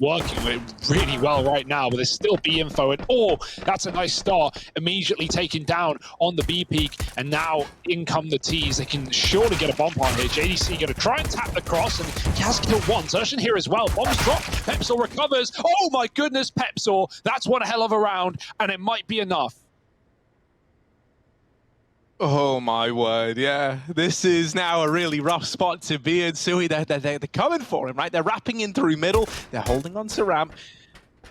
working really well right now, but there's still B info, and that's a nice start. Immediately taken down on the B peak, and now in come the T's. They can surely get a bump on here. JDC going to try and tap the cross, and he has killed one. Zershan here as well. Bombs drop. Pepsor recovers. Oh my goodness, Pepsor. That's one hell of a round, and it might be enough. Oh my word, yeah. This is now a really rough spot to be in. Sui, they're coming for him, right? They're wrapping in through middle. They're holding on to ramp.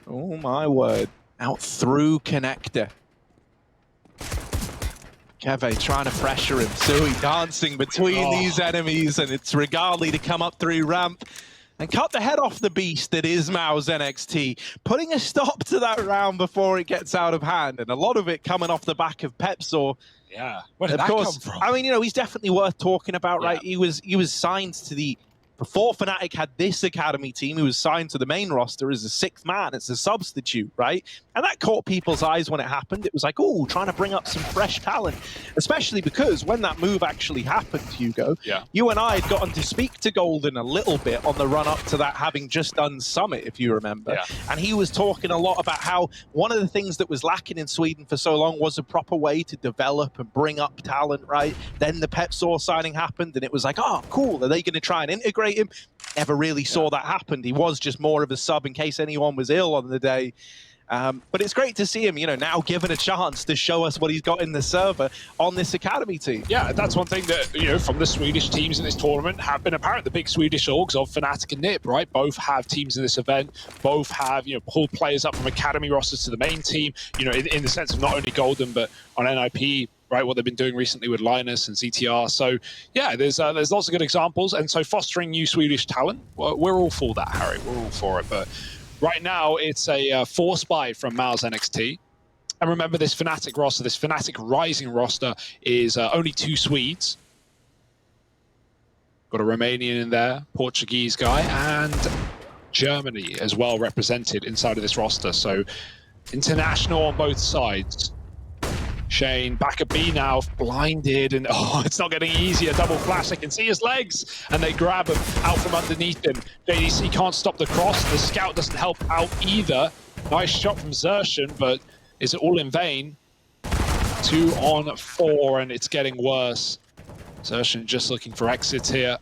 Oh my word. Out through connector. Keve trying to pressure him. Sui dancing between these enemies, and it's Regali to come up through ramp and cut the head off the beast that is Mouz NXT, putting a stop to that round before it gets out of hand. And a lot of it coming off the back of Pepsor. Yeah, where did that come from? I mean, you know, he's definitely worth talking about, right? He was signed to the... Before Fnatic had this academy team, he was signed to the main roster as a sixth man. It's a substitute, right? And that caught people's eyes when it happened. It was like, oh, trying to bring up some fresh talent. Especially because when that move actually happened, Hugo, you and I had gotten to speak to Golden a little bit on the run-up to that, having just done Summit, if you remember. And he was talking a lot about how one of the things that was lacking in Sweden for so long was a proper way to develop and bring up talent, right? Then the Pepsor signing happened, and it was like, oh, cool. Are they going to try and integrate him? Never really saw that happen. He was just more of a sub in case anyone was ill on the day. But it's great to see him, you know, now given a chance to show us what he's got in the server on this academy team. Yeah, that's one thing that, you know, from the Swedish teams in this tournament have been apparent. The big Swedish orgs of Fnatic and NiP, right? Both have teams in this event. Both have, you know, pulled players up from academy rosters to the main team, you know, in the sense of not only Golden, but on NIP, right, what they've been doing recently with Linus and ZTR. So, yeah, there's lots of good examples. And so fostering new Swedish talent, we're all for that, Harry. We're all for it. But right now, it's a force buy from Mouz NXT. And remember, this Fnatic roster, this Fnatic Rising roster, is only 2 Swedes. Got a Romanian in there, Portuguese guy, and Germany as well represented inside of this roster. So international on both sides. Shane back at B now, blinded, and it's not getting easier. Double flash, they can see his legs, and they grab him out from underneath him. JDC can't stop the cross. The scout doesn't help out either. Nice shot from Zershan, but is it all in vain? 2 on 4, and it's getting worse. Zershan just looking for exits here.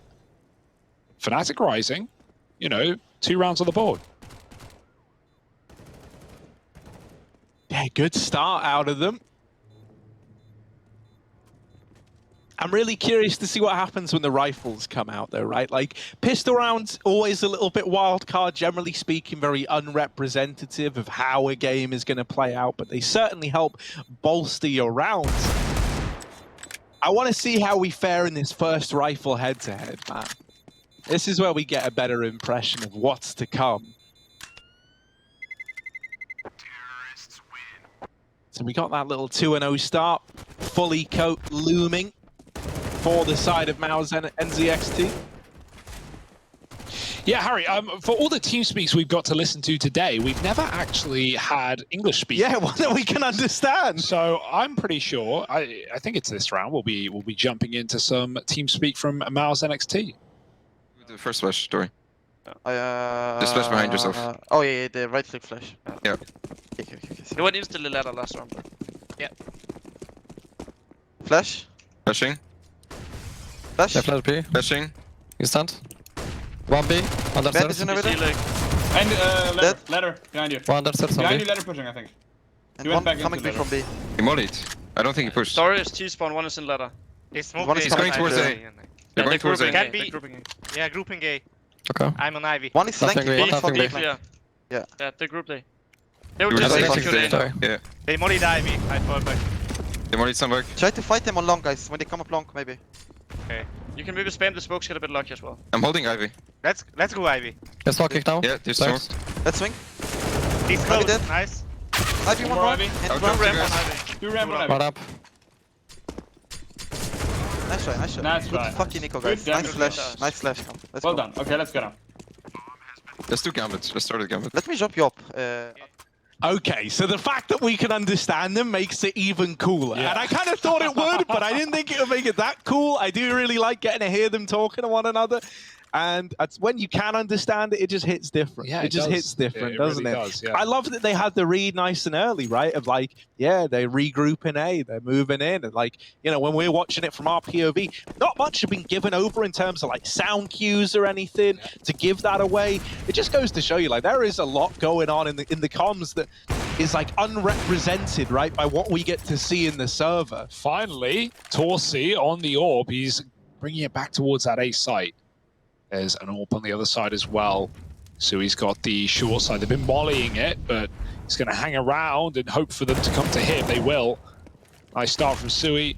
Fnatic Rising, you know, 2 rounds on the board. Yeah, good start out of them. I'm really curious to see what happens when the rifles come out, though, right? Like, pistol rounds, always a little bit wild card, generally speaking, very unrepresentative of how a game is going to play out, but they certainly help bolster your rounds. I want to see how we fare in this first rifle head-to-head, man. This is where we get a better impression of what's to come. So we got that little 2-0 start, fully coat looming for the side of Mouz and NZXT. Yeah, Harry, for all the team speaks we've got to listen to today, we've never actually had English speaking. Yeah, one that we can understand. So I'm pretty sure, I think it's this round, we'll be jumping into some team speak from Mouz NXT. The first flash, story. Just flash behind yourself. Oh yeah, the right click flash. Yeah. Okay. No one instantly ladder last round. Yeah. Flash. Flashing. Flash. Yeah, flash B. Flashing. You stunned. 1B. Under Bed is stairs. in over there. And ladder behind you. One under stairs on Behind B. you, ladder pushing, I think. And He went one back coming into through from B. He mollied. I don't think he pushed. Story is T-spawn, one is in ladder. He's One is He's going towards A. They're going towards A. Can be. Yeah, grouping A. Okay. I'm on Ivy. One is Nothing flanking, green, one is from nothing B. green. Clear. Yeah. Yeah, the group they. They were You just were executing. Sorry. Yeah. They mollied Ivy. I fall back. They mollied some back. Try to fight them on long, guys. When they come up long, maybe. Okay. You can maybe spam the smokes, get a bit lucky as well. I'm holding Ivy. Let's go Ivy. Let's walk kick now. Yeah, there's Thanks. smoke. Let's swing. He's Ivy close. dead. Nice. Ivy one more more. Ivy. And I'll one drop you ramp. guys. Do ramp on One Ivy. up. Nice try, nice shot. Nice Good try. fucking Nico, guys. Good Nice damage. flash. Nice flash. Let's Well go. done. Okay, let's go now. Let's do gambits. Let's start a gambit. Let me drop you up. Okay, so the fact that we can understand them makes it even cooler. Yeah. And I kind of thought it would, but I didn't think it would make it that cool. I do really like getting to hear them talking to one another. And when you can understand it, it just hits different. Yeah, it just does. hits different, It doesn't really it? does, yeah. I love that they had the read nice and early, right? Of like, yeah, they regroup in A, they're moving in. And like, you know, when we're watching it from our POV, not much have been given over in terms of like sound cues or anything to give that away. It just goes to show you, like, there is a lot going on in the comms that is like unrepresented, right, by what we get to see in the server. Finally, Torsi on the orb. He's bringing it back towards that A site. There's an AWP on the other side as well. So he's got the short side. They've been volleying it, but he's going to hang around and hope for them to come to him. They will. Nice start from Sui.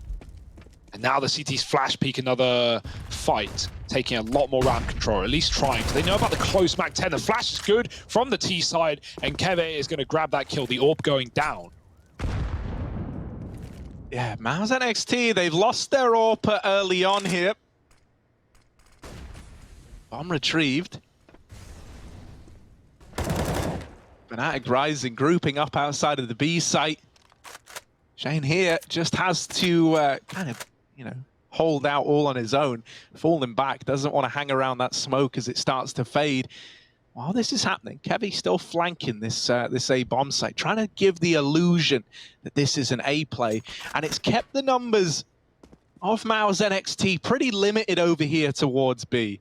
And now the CT's flash peek another fight, taking a lot more ramp control, or at least trying. They know about the close Mac 10. The flash is good from the T side, and Keve is going to grab that kill. The AWP going down. Yeah, Mouz NXT, they've lost their AWP early on here. Bomb retrieved. Fnatic Rising grouping up outside of the B site. Shane here just has to kind of, you know, hold out all on his own, falling back, doesn't want to hang around that smoke as it starts to fade. While this is happening, Kevy still flanking this this A bomb site, trying to give the illusion that this is an A play, and it's kept the numbers of Mouz NXT pretty limited over here towards B.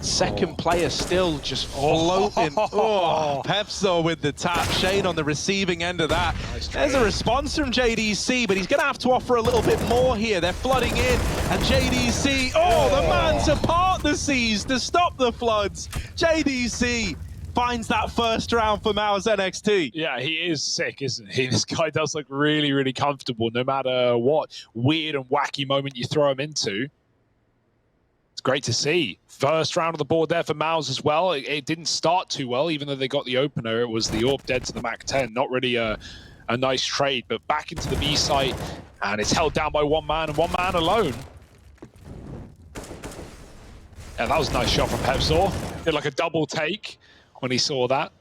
Second player still just floating. Oh, Pepso with the tap. Shane on the receiving end of that. Nice There's a response from JDC, but he's going to have to offer a little bit more here. They're flooding in, and JDC, the man to part the seas to stop the floods. JDC finds that first round for Mouz NXT. Yeah, he is sick, isn't he? This guy does look really, really comfortable, no matter what weird and wacky moment you throw him into. It's great to see. First round of the board there for Mouz as well. It didn't start too well, even though they got the opener. It was the AWP dead to the Mac 10. Not really a nice trade, but back into the B site, and it's held down by one man and one man alone. Yeah, that was a nice shot from Pepsaw. Did like a double take when he saw that.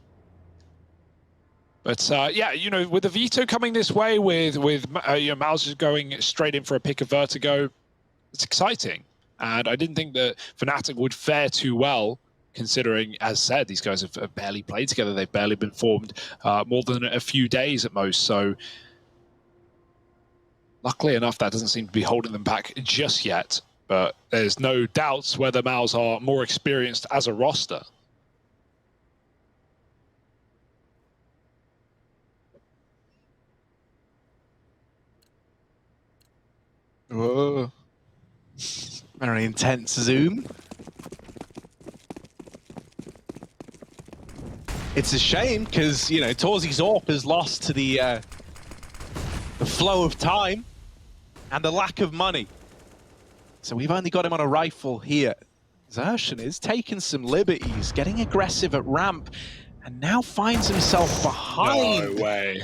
But yeah, you know, with the veto coming this way, with Mouz is going straight in for a pick of Vertigo, it's exciting. And I didn't think that Fnatic would fare too well, considering, as said, these guys have barely played together. They've barely been formed more than a few days at most. So luckily enough, that doesn't seem to be holding them back just yet. But there's no doubts whether Mouz are more experienced as a roster. Whoa. Very intense zoom. It's a shame because, you know, Torsi's AWP has lost to the flow of time and the lack of money. So we've only got him on a rifle here. Xertion is taking some liberties, getting aggressive at ramp, and now finds himself behind. No way.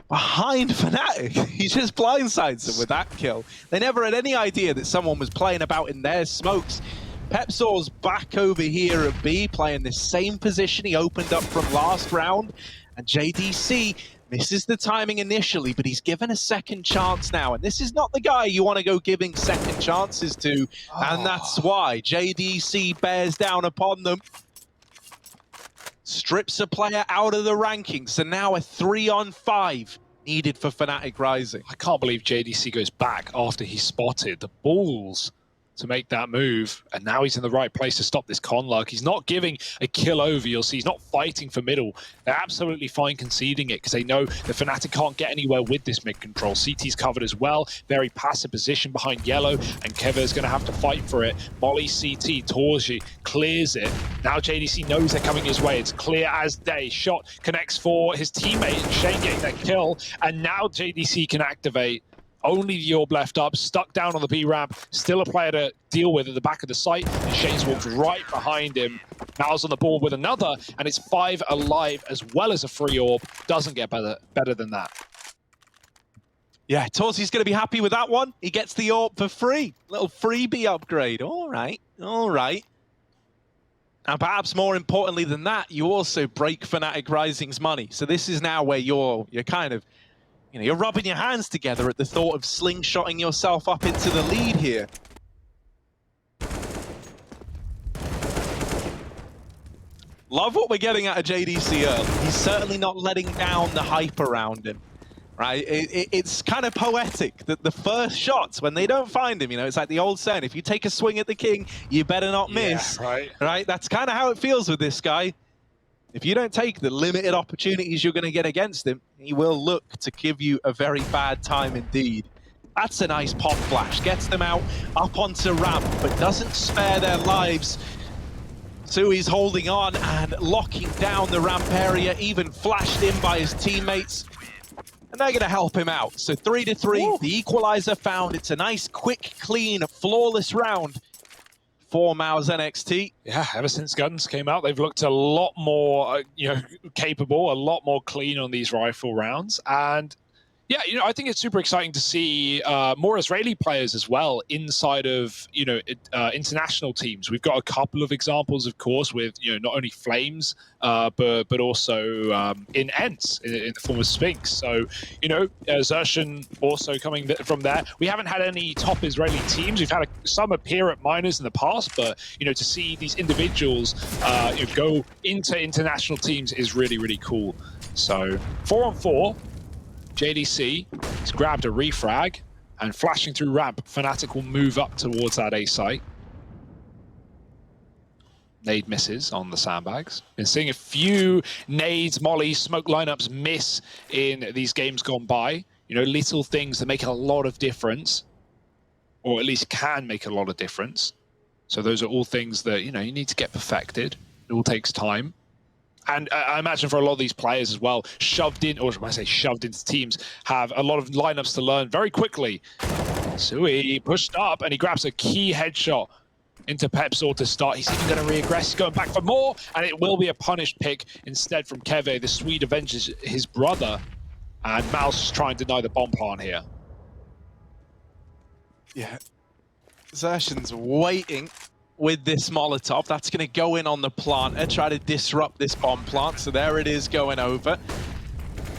Behind Fnatic. He just blindsides them with that kill. They never had any idea that someone was playing about in their smokes. Pepsaw's back over here at B, playing the same position he opened up from last round. And JDC misses the timing initially, but he's given a second chance now. And this is not the guy you want to go giving second chances to. And that's why JDC bears down upon them. Strips a player out of the rankings, so now a 3-on-5 needed for Fnatic Rising. I can't believe JDC goes back after he spotted the balls to make that move, and now he's in the right place to stop this conluck. He's not giving a kill over, you'll see. He's not fighting for middle. They're absolutely fine conceding it because they know the Fnatic can't get anywhere with this mid control. CT's covered as well. Very passive position behind yellow, and Keva's going to have to fight for it. Molly CT, Torji clears it. Now JDC knows they're coming his way. It's clear as day. Shot connects for his teammate, Shane getting that kill, and now JDC can activate. Only the orb left up, stuck down on the B ramp, still a player to deal with at the back of the site, and Shane's walked right behind him. Now's on the board with another, and it's 5 alive as well as a free orb. Doesn't get better than that. Yeah, Torsi's going to be happy with that one. He gets the orb for free. Little freebie upgrade. All right, all right. And perhaps more importantly than that, you also break Fnatic Rising's money. So this is now where you're kind of, you know, you're rubbing your hands together at the thought of slingshotting yourself up into the lead here. Love what we're getting out of JDC early. He's certainly not letting down the hype around him, right? It's kind of poetic that the first shots, when they don't find him, you know, it's like the old saying, if you take a swing at the king, you better not miss, right? That's kind of how it feels with this guy. If you don't take the limited opportunities you're going to get against him, he will look to give you a very bad time indeed. That's a nice pop flash. Gets them out up onto ramp, but doesn't spare their lives. Sui's holding on and locking down the ramp area, even flashed in by his teammates. And they're going to help him out. So 3-3, Ooh. The equalizer found. It's a nice, quick, clean, flawless round for Mouz NXT. Yeah, ever since Guns came out, they've looked a lot more, capable, a lot more clean on these rifle rounds. And yeah, I think it's super exciting to see more Israeli players as well inside of, international teams. We've got a couple of examples, of course, with, not only Flames, but also in Ents, in the form of Sphinx. So, Xerxen also coming from there. We haven't had any top Israeli teams. We've had some appear at minors in the past, but, to see these individuals go into international teams is really, really cool. So 4-on-4. JDC has grabbed a refrag, and flashing through ramp, Fnatic will move up towards that A site. Nade misses on the sandbags. Been seeing a few nades, mollies, smoke lineups miss in these games gone by. Little things that make a lot of difference, or at least can make a lot of difference. So those are all things that, you need to get perfected. It all takes time. And I imagine for a lot of these players as well, shoved in, or when I say shoved into teams, have a lot of lineups to learn very quickly. Sui pushed up, and he grabs a key headshot into Pepsor to start. He's even going to re-aggress. He's going back for more, and it will be a punished pick instead from Keve. The Swede avenges his brother, and Mouz is trying to deny the bomb plant here. Yeah, Xerxen's waiting with this Molotov. That's going to go in on the planter, try to disrupt this bomb plant. So there it is going over.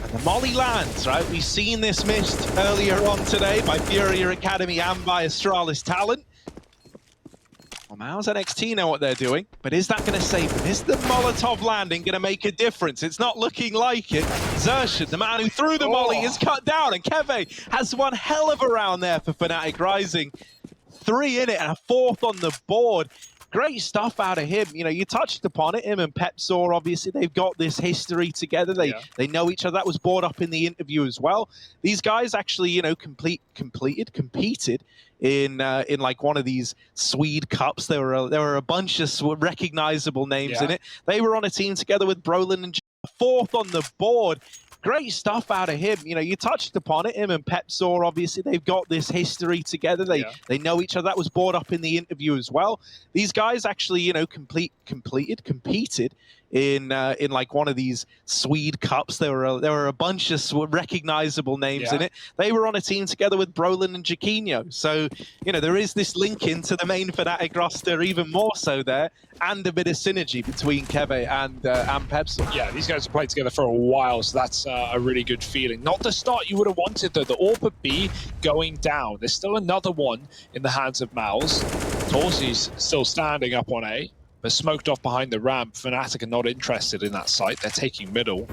And the molly lands, right? We've seen this missed earlier on today by Furia Academy and by Astralis Talent. Well, Mouz NXT know what they're doing, but is that going to save them? Is the Molotov landing going to make a difference? It's not looking like it. Xerxen, the man who threw the molly, is cut down, and Keve has one hell of a round there for Fnatic Rising. 3 in it and a 4th on the board. Great stuff out of him. You touched upon it. Him and Pepsor, obviously, they've got this history together. They know each other. That was brought up in the interview as well. These guys actually, competed in like one of these Swede Cups. There were a bunch of recognizable names in it. They were on a team together with Brolin and 4th on the board. Great stuff out of him. You touched upon it. Him and Pepsor, obviously, they've got this history together. They know each other. That was brought up in the interview as well. These guys actually, competed in like one of these Swede Cups. There were a bunch of recognizable names in it. They were on a team together with Brolin and Jaquinho. So, there is this link into the main Fnatic roster, even more so there, and a bit of synergy between Keve and Pepsor. Yeah, these guys have played together for a while, so that's a really good feeling. Not the start you would have wanted, though. The AWP B going down. There's still another one in the hands of Mouz. Torsi's still standing up on A, but smoked off behind the ramp. Fnatic are not interested in that site. They're taking middle.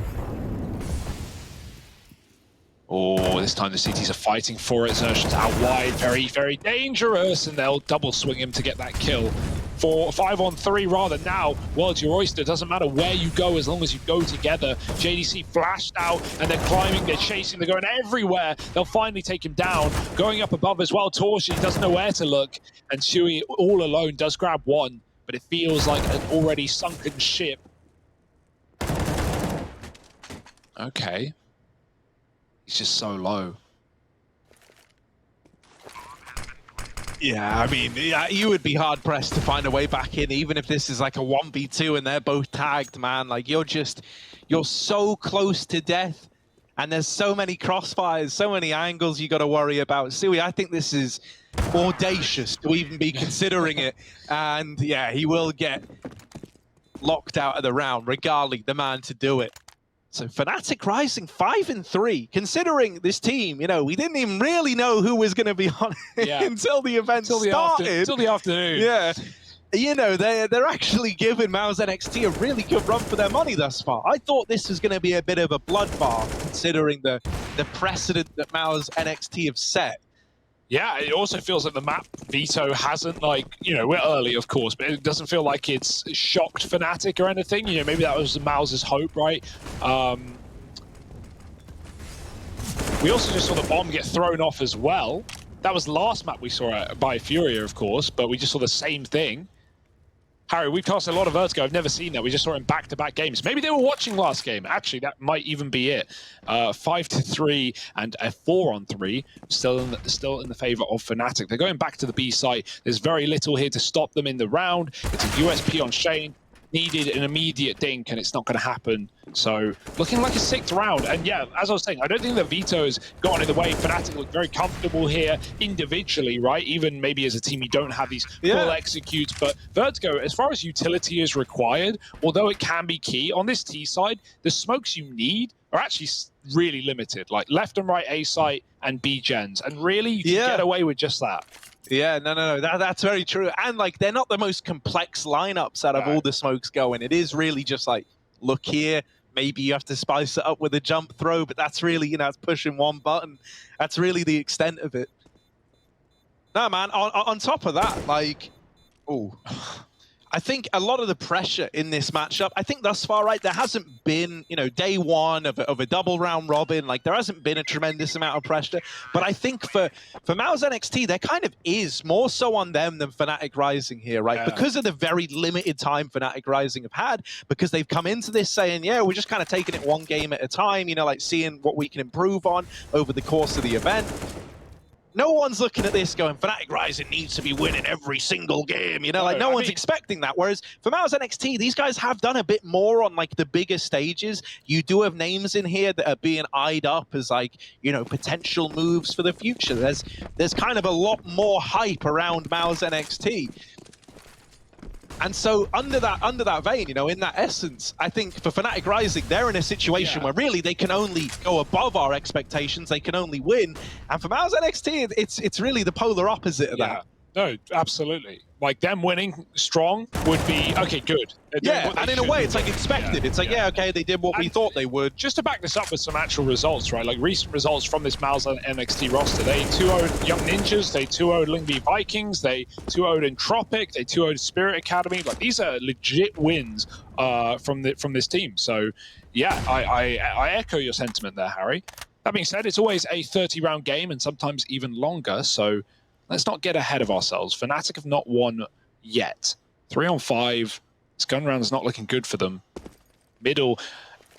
Oh, this time the CTs are fighting for it. Xerxen's out wide. Very, very dangerous. And they'll double swing him to get that kill. 5-on-3 rather now. World's your oyster. Doesn't matter where you go as long as you go together. JDC flashed out and they're climbing, they're chasing, they're going everywhere. They'll finally take him down. Going up above as well. Torsi doesn't know where to look. And Shui all alone does grab one, but it feels like an already sunken ship. Okay. He's just so low. Yeah, I mean, you would be hard-pressed to find a way back in, even if this is like a 1v2 and they're both tagged, man. Like, you're so close to death, and there's so many crossfires, so many angles you got to worry about. Sui, I think this is audacious to even be considering it. And yeah, he will get locked out of the round, regardless the man to do it. So Fnatic Rising 5-3, considering this team, we didn't even really know who was going to be on it until the event started. Until the afternoon. Yeah. you know, they're actually giving Mouz NXT a really good run for their money thus far. I thought this was going to be a bit of a bloodbath, considering the precedent that Mouz NXT have set. Yeah, it also feels like the map veto hasn't, like, you know, we're early, of course, but it doesn't feel like it's shocked Fnatic or anything. You know, maybe that was Mouz's hope, right? We also just saw the bomb get thrown off as well. That was last map we saw by Furia, of course, but we just saw the same thing. Harry, we cast a lot of Vertigo. I've never seen that. We just saw it in back-to-back games. Maybe they were watching last game. Actually, that might even be it. 5-3 and a 4-on-3, still in the favor of Fnatic. They're going back to the B site. There's very little here to stop them in the round. It's a USP on Shane. Needed an immediate dink, and it's not going to happen. So, looking like a 6th round. And yeah, as I was saying, I don't think the veto has gotten in the way. Fnatic look very comfortable here individually, right? Even maybe as a team, you don't have these full executes. But Vertigo, as far as utility is required, although it can be key, on this T side, the smokes you need are actually really limited. Like left and right A site and B gens. And really, you can get away with just that. Yeah, no, that's very true. And like, they're not the most complex lineups out of all the smokes going. It is really just like, look here, maybe you have to spice it up with a jump throw, but that's really, you know, it's pushing one button. That's really the extent of it. No, man, on top of that, like, I think a lot of the pressure in this matchup, I think thus far, right, there hasn't been, you know, day one of a double round robin, like there hasn't been a tremendous amount of pressure, but I think for Mouz NXT, there kind of is more so on them than Fnatic Rising here, right? Because of the very limited time Fnatic Rising have had, because they've come into this saying, yeah, we're just kind of taking it one game at a time, you know, like seeing what we can improve on over the course of the event. No one's looking at this going, Fnatic Rising needs to be winning every single game, you know, like no one's expecting that. Whereas for Mouz NXT, these guys have done a bit more on like the bigger stages. You do have names in here that are being eyed up as like, you know, potential moves for the future. There's kind of a lot more hype around Mouz NXT. And so under that vein, you know, in that essence, I think for Fnatic Rising, they're in a situation where really they can only go above our expectations. They can only win. And for Mouz NXT, it's really the polar opposite of that. No, absolutely. Like them winning strong would be, okay, good. Yeah, and in a way, it's like expected. It's like, yeah, okay, they did what we thought they would. Just to back this up with some actual results, right? Like recent results from this Mouz NXT roster. They 2-0'd Young Ninjas, they 2-0'd Lingby Vikings, they 2-0'd Entropic, they 2-0'd Spirit Academy. Like these are legit wins from this team. So yeah, I echo your sentiment there, Harry. That being said, it's always a 30-round game and sometimes even longer, so let's not get ahead of ourselves. Fnatic have not won yet. 3-on-5. This gun round is not looking good for them. Middle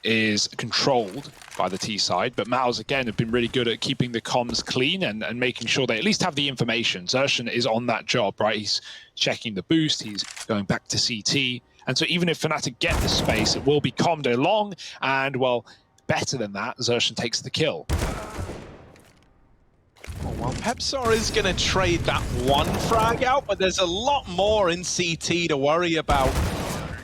is controlled by the T side, but Mouz, again, have been really good at keeping the comms clean and making sure they at least have the information. Zershan is on that job, right? He's checking the boost. He's going back to CT. And so even if Fnatic get the space, it will be commed along. And, well, better than that, Zershan takes the kill. Well, Pepsar is going to trade that one frag out, but there's a lot more in CT to worry about.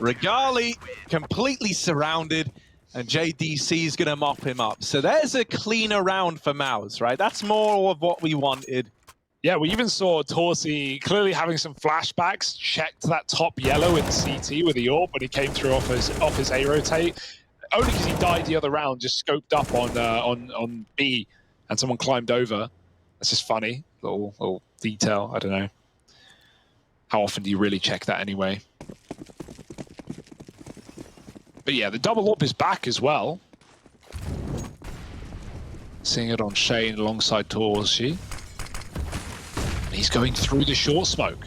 Regali completely surrounded, and JDC is going to mop him up. So there's a cleaner round for Mouz, right? That's more of what we wanted. Yeah, we even saw Torsi clearly having some flashbacks, checked that top yellow in CT with the AWP when he came through off his A-rotate. Only because he died the other round, just scoped up on B, and someone climbed over. That's just funny, little detail. I don't know. How often do you really check that anyway? But yeah, the double AWP is back as well. Seeing it on Shane alongside Torsi. He's going through the short smoke.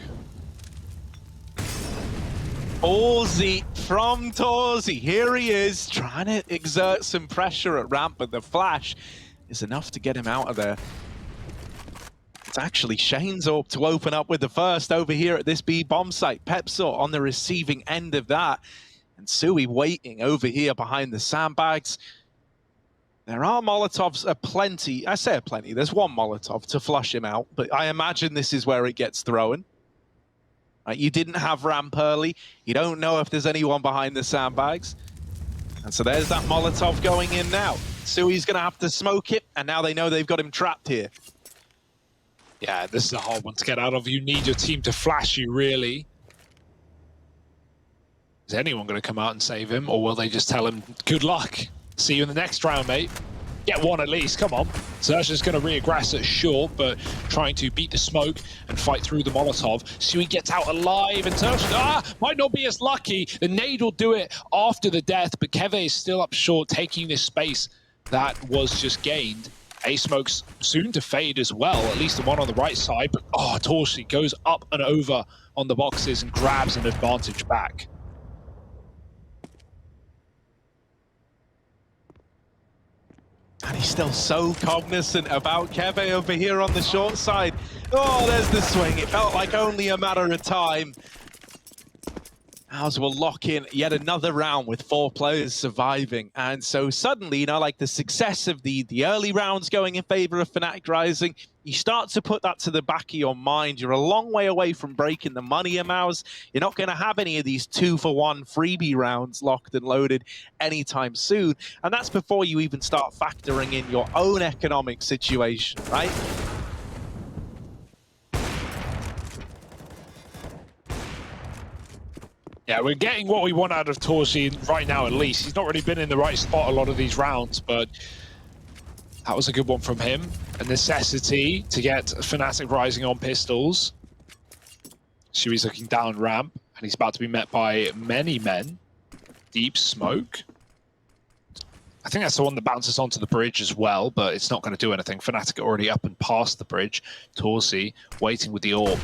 Ballsy from Torsi. Here he is, trying to exert some pressure at ramp, but the flash is enough to get him out of there. It's actually Shane's AWP to open up with the first over here at this B bomb site. Pepsor on the receiving end of that. And Sui waiting over here behind the sandbags. There are Molotovs aplenty. I say aplenty. There's one Molotov to flush him out, but I imagine this is where it gets thrown. You didn't have ramp early. You don't know if there's anyone behind the sandbags. And so there's that Molotov going in now. Sui's going to have to smoke it, and now they know they've got him trapped here. Yeah, this is a hard one to get out of. You need your team to flash you, really. Is anyone going to come out and save him, or will they just tell him, good luck, see you in the next round, mate? Get one at least, come on. Zersh's going to reaggress at short, but trying to beat the smoke and fight through the Molotov. Sui gets out alive, and Zersh might not be as lucky. The nade will do it after the death, but Keve is still up short, taking this space that was just gained. A-Smoke's soon to fade as well, at least the one on the right side, but Torsi goes up and over on the boxes and grabs an advantage back. And he's still so cognizant about Keve over here on the short side. Oh, there's the swing. It felt like only a matter of time. Mouz will lock in yet another round with 4 players surviving. And so suddenly, you know, like the success of the early rounds going in favor of Fnatic Rising, you start to put that to the back of your mind. You're a long way away from breaking the money, Mouz. You're not going to have any of these 2-for-1 freebie rounds locked and loaded anytime soon. And that's before you even start factoring in your own economic situation, right? Yeah, we're getting what we want out of Torsi right now, at least. He's not really been in the right spot a lot of these rounds, but that was a good one from him. A necessity to get Fnatic Rising on pistols. Shui's looking down ramp, and he's about to be met by many men. Deep smoke. I think that's the one that bounces onto the bridge as well, but it's not going to do anything. Fnatic are already up and past the bridge. Torsi waiting with the orb.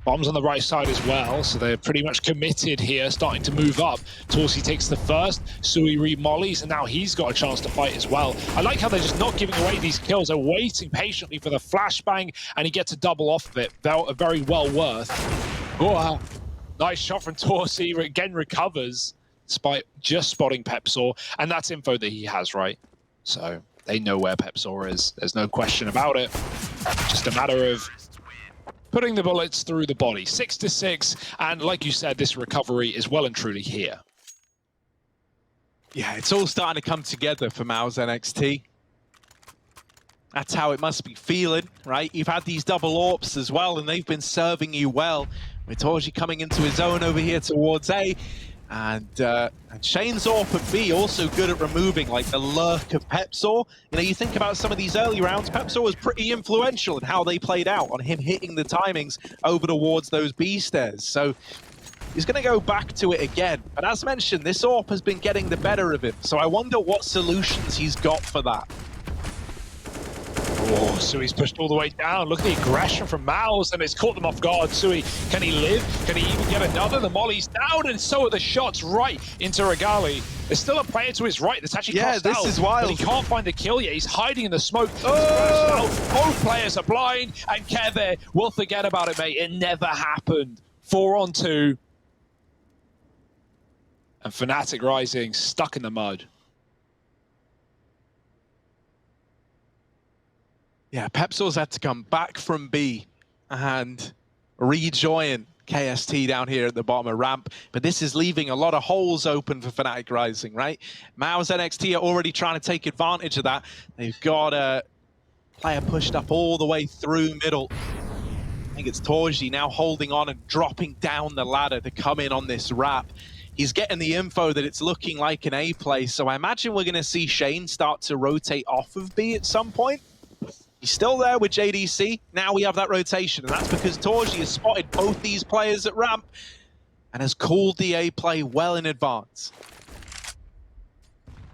Bombs on the right side as well, so they're pretty much committed here, starting to move up. Torsi takes the first, Sui re-mollies, and now he's got a chance to fight as well. I like how they're just not giving away these kills. They're waiting patiently for the flashbang, and he gets a double off of it. Very well worth. Oh, wow. Nice shot from Torsi, again recovers, despite just spotting Pepsor, and that's info that he has, right? So they know where Pepsor is. There's no question about it. Just a matter of putting the bullets through the body. 6-6, and like you said, this recovery is well and truly here. Yeah, it's all starting to come together for Mouz NXT. That's how it must be feeling, right? You've had these double AWPs as well, and they've been serving you well. With Torji coming into his own over here towards A, and Shane's AWP at B also good at removing like the lurk of Pepsor. You know, you think about some of these early rounds, Pepsor was pretty influential in how they played out on him hitting the timings over towards those B stairs. So he's going to go back to it again. But as mentioned, this AWP has been getting the better of him. So I wonder what solutions he's got for that. Oh, Sui's pushed all the way down. Look at the aggression from Mouz, and it's caught them off guard. Sui, can he live? Can he even get another? The molly's down, and so are the shots right into Regali. There's still a player to his right that's actually crossed out. This is wild. But he can't find the kill yet. He's hiding in the smoke. Oh! Both players are blind, and Keve will forget about it, mate. It never happened. 4-on-2. And Fnatic Rising stuck in the mud. Yeah, Pepsor's had to come back from B and rejoin KST down here at the bottom of ramp. But this is leaving a lot of holes open for Fnatic Rising, right? Mouz NXT are already trying to take advantage of that. They've got a player pushed up all the way through middle. I think it's Torji now holding on and dropping down the ladder to come in on this wrap. He's getting the info that it's looking like an A play, so I imagine we're going to see Shane start to rotate off of B at some point. He's still there with JDC. Now we have that rotation, and that's because Torji has spotted both these players at ramp and has called the A play well in advance.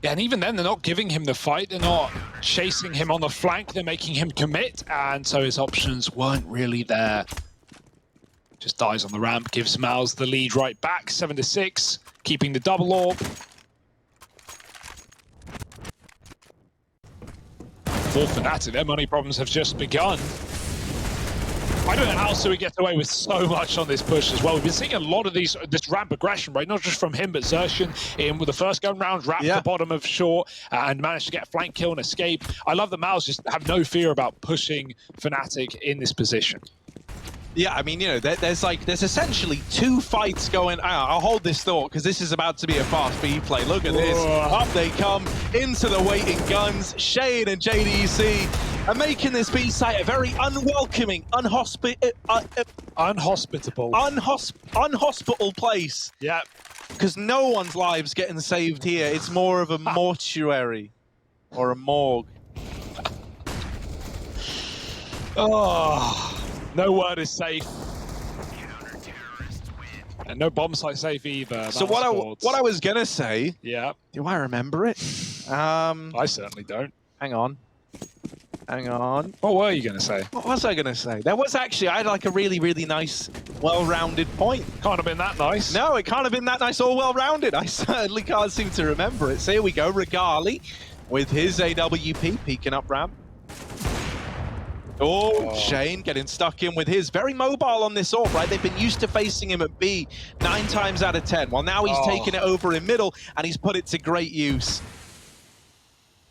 Yeah, and even then, they're not giving him the fight. They're not chasing him on the flank. They're making him commit, and so his options weren't really there. Just dies on the ramp, gives Mouz the lead right back, 7-6, keeping the double AWP. For Fnatic, their money problems have just begun. I don't know how Sui gets away with so much on this push as well. We've been seeing a lot of this ramp aggression, right? Not just from him, but Zershian in with the first gun round, wrapped the bottom of short and managed to get a flank kill and escape. I love that Mouz just have no fear about pushing Fnatic in this position. Yeah, I mean, you know, there's essentially 2 fights going. I'll hold this thought because this is about to be a fast B play. Look at this. Up they come into the waiting guns. Shane and JDC are making this B site a very unwelcoming, unhospitable Unhospitable place. Yeah. Because no one's lives getting saved here. It's more of a mortuary or a morgue. Oh, no word is safe. And no bomb site safe either. So what I was gonna say, Yeah, do I remember it? I certainly don't. Hang on. What were you going to say? What was I gonna say? There was actually, I had like a really, really nice, well-rounded point. Can't have been that nice. No, it can't have been that nice or well-rounded. I certainly can't seem to remember it. So here we go, Regali with his AWP peeking up ramp. Oh, Shane getting stuck in with his. Very mobile on this AWP, right? They've been used to facing him at B 9 times out of 10. Well, now he's taking it over in middle, and he's put it to great use.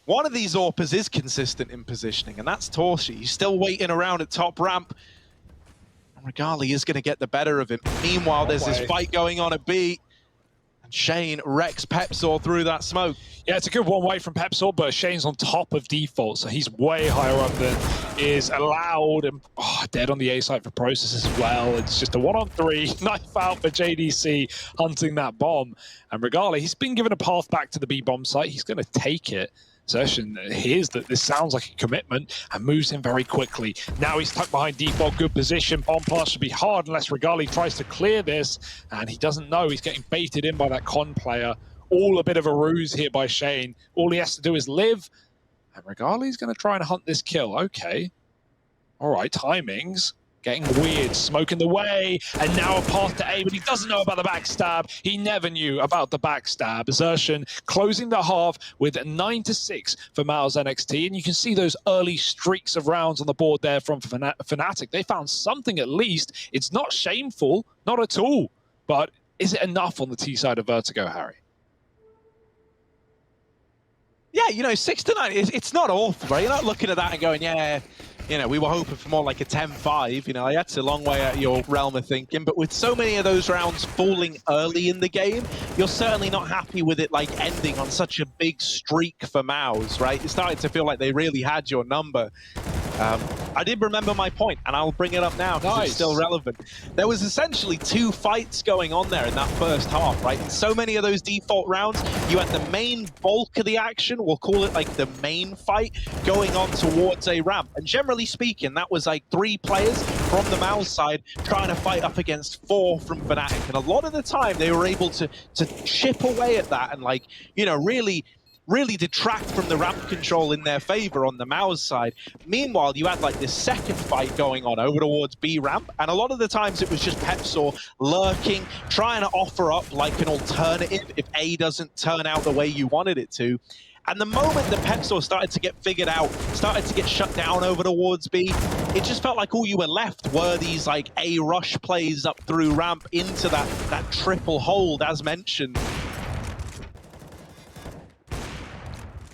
One of these AWPers is consistent in positioning, and that's Torshi. He's still waiting around at top ramp. And Regali is going to get the better of him. Meanwhile, there's this fight going on at B. And Shane wrecks Pepsor through that smoke. Yeah, it's a good one-way from Pepsor, but Shane's on top of default, so he's way higher up than is allowed. And dead on the A site for Process as well. It's just a 1-on-3, knife out for JDC hunting that bomb. And Regali, he's been given a path back to the B bomb site. He's going to take it. Zertian hears that this sounds like a commitment and moves in very quickly. Now he's tucked behind default, good position. Bomb pass should be hard unless Regali tries to clear this, and he doesn't know. He's getting baited in by that con player. All a bit of a ruse here by Shane. All he has to do is live, and Regali's going to try and hunt this kill. Okay. All right, timings. Getting weird, smoke in the way, and now a path to A, but he doesn't know about the backstab. He never knew about the backstab. Zertian closing the half with 9-6 for Mouz NXT, and you can see those early streaks of rounds on the board there from Fnatic. They found something at least. It's not shameful, not at all, but is it enough on the T side of Vertigo, Harry? Yeah, you know, 6-9, it's not awful, right? You're not looking at that and going, yeah, you know, we were hoping for more like a 10-5. You know, that's a long way out of your realm of thinking. But with so many of those rounds falling early in the game, you're certainly not happy with it like ending on such a big streak for Mouz, right? It's starting to feel like they really had your number. I did remember my point, and I'll bring it up now because it's still relevant. There was essentially 2 fights going on there in that first half, right? In so many of those default rounds, you had the main bulk of the action, we'll call it like the main fight, going on towards a ramp. And generally speaking, that was like 3 players from the Mouz side trying to fight up against 4 from Fnatic. And a lot of the time, they were able to chip away at that and, like, you know, really detract from the ramp control in their favor on the Mouz side. Meanwhile, you had like this second fight going on over towards B ramp, and a lot of the times it was just Pepsor lurking, trying to offer up like an alternative if A doesn't turn out the way you wanted it to. And the moment that Pepsor started to get figured out, started to get shut down over towards B, it just felt like all you were left were these like A rush plays up through ramp into that triple hold as mentioned.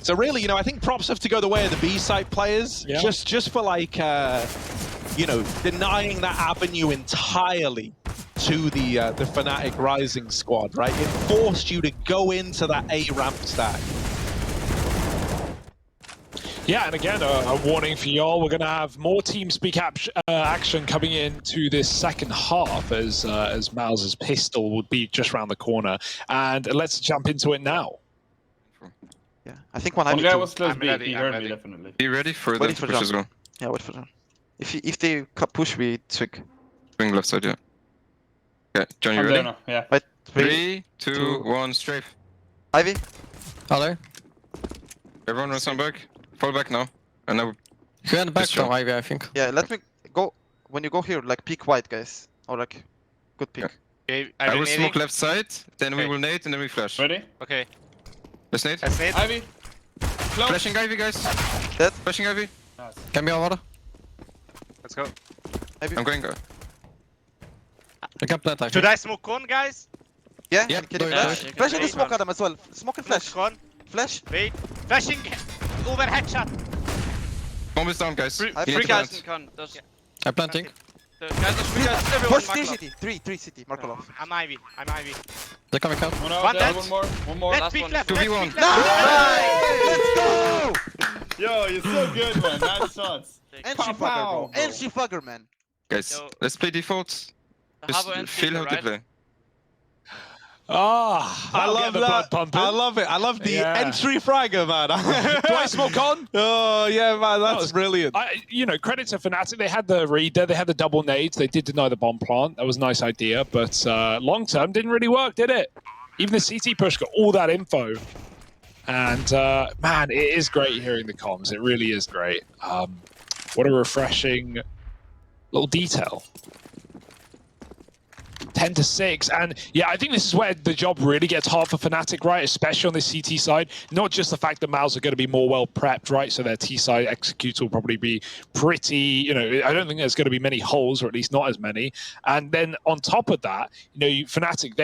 So really, you know, I think props have to go the way of the B-side players, just for like, you know, denying that avenue entirely to the Fnatic Rising squad, right? It forced you to go into that A ramp stack. Yeah, and again, a warning for y'all. We're going to have more TeamSpeak action coming into this second half as Mouz's pistol would be just around the corner. And let's jump into it now. Yeah, I think one guy was close I'm B. ready, He I'm heard ready. me definitely. Be ready for Waiting that for push as well. jump. Yeah, wait for them. If they push, we swing. Swing left side, yeah. Okay, John, you I'm ready? there now, yeah. Wait, 3, 2, 1, strafe. Ivy. Other. Everyone runs on back. Fall back now. And now. You went back Just from jump. Ivy, I think. Yeah, let me go. When you go here, like peek wide, guys. Or like, good peek. Yeah. Okay, I will nading. smoke left side, then we Okay. will nade, and then we flash. Ready? Okay, Let's nade. that's it. Ivy. Close. Flashing Ivy, guys. Dead. Flashing Ivy. Nice. Can be on water. Let's go. Ivy. I'm going go. You can plant, I Should think. I smoke con, guys? Yeah, Yeah, can do you it, flash? do it. Flash in the Wait, smoke, man. Adam, as well. Smoke and Smoke flash. con. Flash. Wait. Flashing over headshot. Bomb is down, guys. Three You need guys to plant. in con. Those, I'm planting. the guys, three guys, everyone Push mark 3 low. city. 3 city. Mark off. I'm Ivy. I'm Ivy. They're coming out. One out One there, dead. one more. Let's Last peek one. left. 2v1. Let's peek left. Let's go! Yo, you're so good, man. Nice shots. And Pow, she fucker, pow, bro. And she fucker, man. Guys, Yo. let's play default. The Just Harbor and feel Seeker, how to right? play. I love the that. blood pumping. I love it. I love the Yeah. entry fragger, man. Do I smoke on? Oh, yeah, man. That's brilliant. Credit to Fnatic. They had the reader. They had the double nades. They did deny the bomb plant. That was a nice idea. But long term, didn't really work, did it? Even the CT push got all that info. And, man, it is great hearing the comms. It really is great. What a refreshing little detail. 10-6, and yeah, I think this is where the job really gets hard for Fnatic, right? Especially on the CT side. Not just the fact that Mouz are going to be more well prepped, right? So their T side executes will probably be pretty, I don't think there's going to be many holes, or at least not as many. And then on top of that, Fnatic,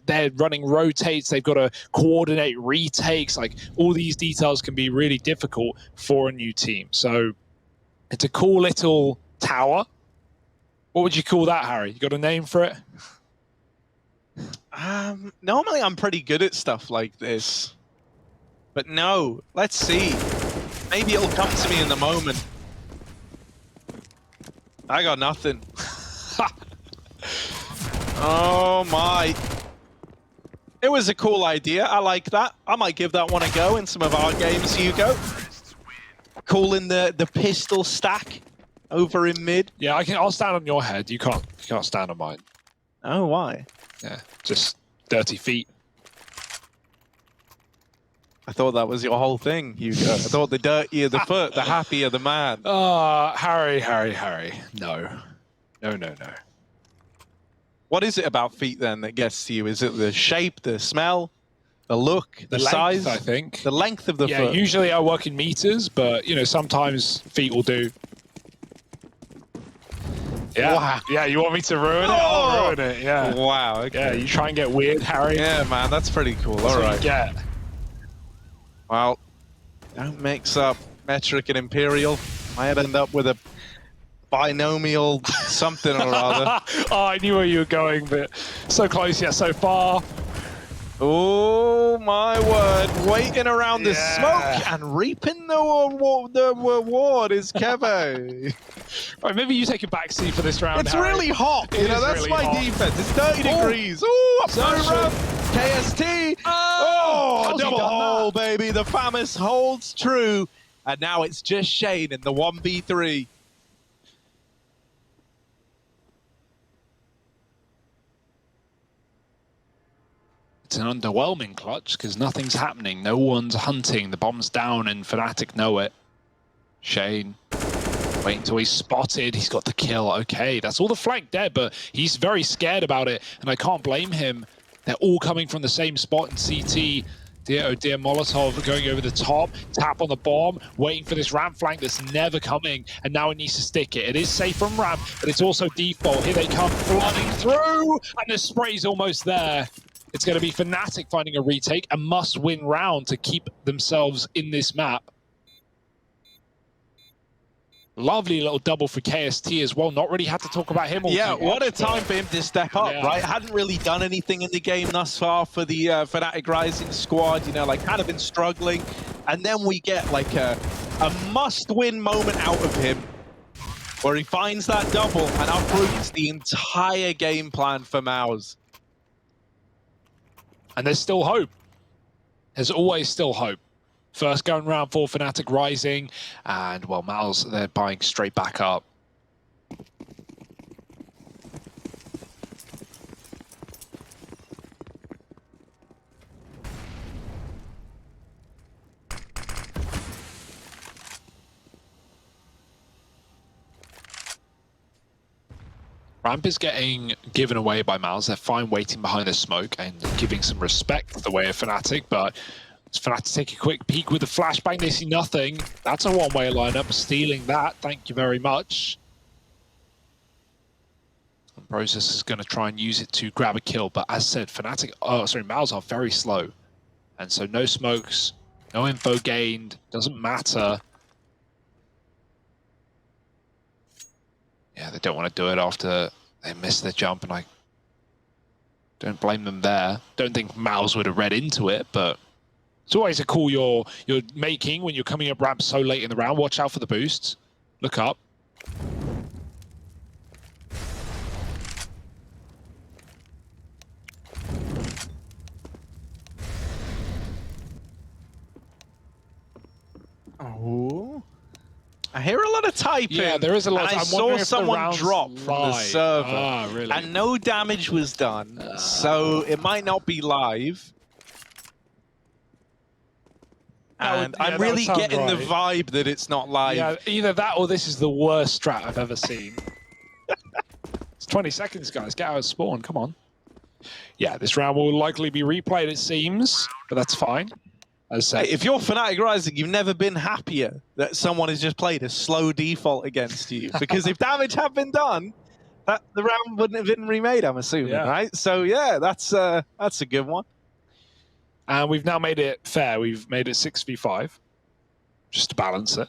they're running rotates. They've got to coordinate retakes. Like, all these details can be really difficult for a new team. So it's a cool little tower. What would you call that, Harry? You got a name for it? Normally I'm pretty good at stuff like this. But no, let's see. Maybe it'll come to me in the moment. I got nothing. Oh my. It was a cool idea. I like that. I might give that one a go in some of our games, Hugo. Calling the pistol stack over in mid. Yeah, I'll stand on your head. You can't stand on mine. Oh, why? Yeah, just dirty feet. I thought that was your whole thing, Hugo. I thought the dirtier the foot, the happier the man. Harry. No. What is it about feet then that gets to you? Is it the shape, the smell, the look, the length, size? I think. The length of the Yeah, foot. usually I work in meters, but sometimes feet will do. Yeah. Wow. Yeah, you want me to ruin it? I'll ruin it, yeah. Wow, okay. Yeah, you try and get weird, Harry. Yeah, man, that's pretty cool. That's All what right. you get. Well, don't mix up metric and imperial. Might end up with a binomial something or other. Oh, I knew where you were going, but so close yet so far. Oh my word! Waiting around the smoke and reaping the reward is Keve. Right, maybe you take a backseat for this round. It's Harry. really hot. It is That's really my hot. defense. It's 30 degrees. Ooh, up Social. round. KST. Oh, how's he double done hole, baby. The famous holds true. And now it's just Shane in the 1v3. It's an underwhelming clutch because nothing's happening. No one's hunting. The bomb's down and Fnatic know it. Shane, wait until he's spotted. He's got the kill. Okay, that's all the flank dead, but he's very scared about it, and I can't blame him. They're all coming from the same spot in CT. Dear, oh dear, Molotov going over the top, tap on the bomb, waiting for this ramp flank that's never coming, and now he needs to stick it. It is safe from ramp, but it's also default. Here they come flooding through, and the spray's almost there. It's going to be Fnatic finding a retake, a must-win round to keep themselves in this map. Lovely little double for KST as well. Not really had to talk about him all Yeah, too what a much, time but for him to step up, yeah. right? Hadn't really done anything in the game thus far for the Fnatic Rising squad, kind of been struggling. And then we get like a must-win moment out of him where he finds that double and uproots the entire game plan for Mouz. And there's still hope. There's always still hope. First going round for Fnatic Rising, and well, Mouz, they're buying straight back up. Ramp is getting given away by Mouz. They're fine waiting behind the smoke and giving some respect the way of Fnatic, but Fnatic take a quick peek with the flashbang. They see nothing. That's a one-way lineup. Stealing that. Thank you very much. And Process is going to try and use it to grab a kill, but as said, Mouz are very slow. And so no smokes, no info gained, doesn't matter. Yeah, they don't want to do it after they miss their jump, and I don't blame them there. Don't think Mouz would have read into it, but it's always a call you're making when you're coming up ramp so late in the round. Watch out for the boosts. Look up. Oh. I hear a lot of typing. Yeah, there is a lot. And I I'm saw wondering if the someone round's drop from the live. server. Ah, really? And no damage was done, so it might not be live. And yeah, I'm that really would sound getting the right. vibe that it's not live. Yeah, either that or this is the worst strat I've ever seen. It's 20 seconds, guys. Get out of spawn. Come on. Yeah, this round will likely be replayed, it seems, but that's fine. As Hey, if you're Fnatic Rising, you've never been happier that someone has just played a slow default against you. Because if damage had been done, the round wouldn't have been remade, I'm assuming, right? So yeah, that's a good one. And we've now made it fair. We've made it 6v5, just to balance it.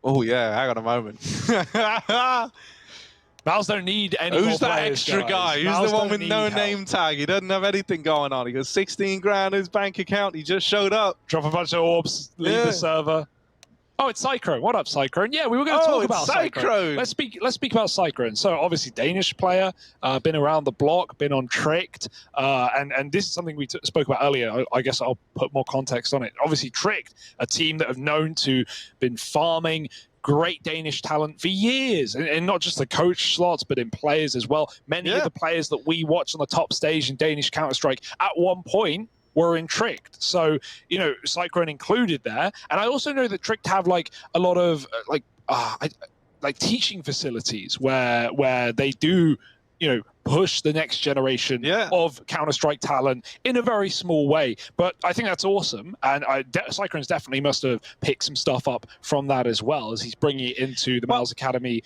Oh yeah, hang on a moment. Mouz don't need any more Who's that players, extra guy? guys. Who's Mouz the one don't with no need name help. tag? He doesn't have anything going on. He got 16 grand in his bank account. He just showed up. Drop a bunch of orbs, leave the server. Oh, it's Cyclone. What up, Cyclone? Yeah, we were going to talk about Cyclone. Let's speak about Cyclone. So obviously Danish player, been around the block, been on Tricked, and this is something we spoke about earlier. I guess I'll put more context on it. Obviously Tricked, a team that have known to been farming great Danish talent for years, and not just the coach slots, but in players as well. Many of the players that we watch on the top stage in Danish Counter-Strike at one point were in Tricked. So, you know, Cyclone included there. And I also know that Tricked have like a lot of like teaching facilities where they do, you know, push the next generation of Counter-Strike talent in a very small way. But I think that's awesome. And Cyclones definitely must have picked some stuff up from that as well, as he's bringing it into the Mouz Academy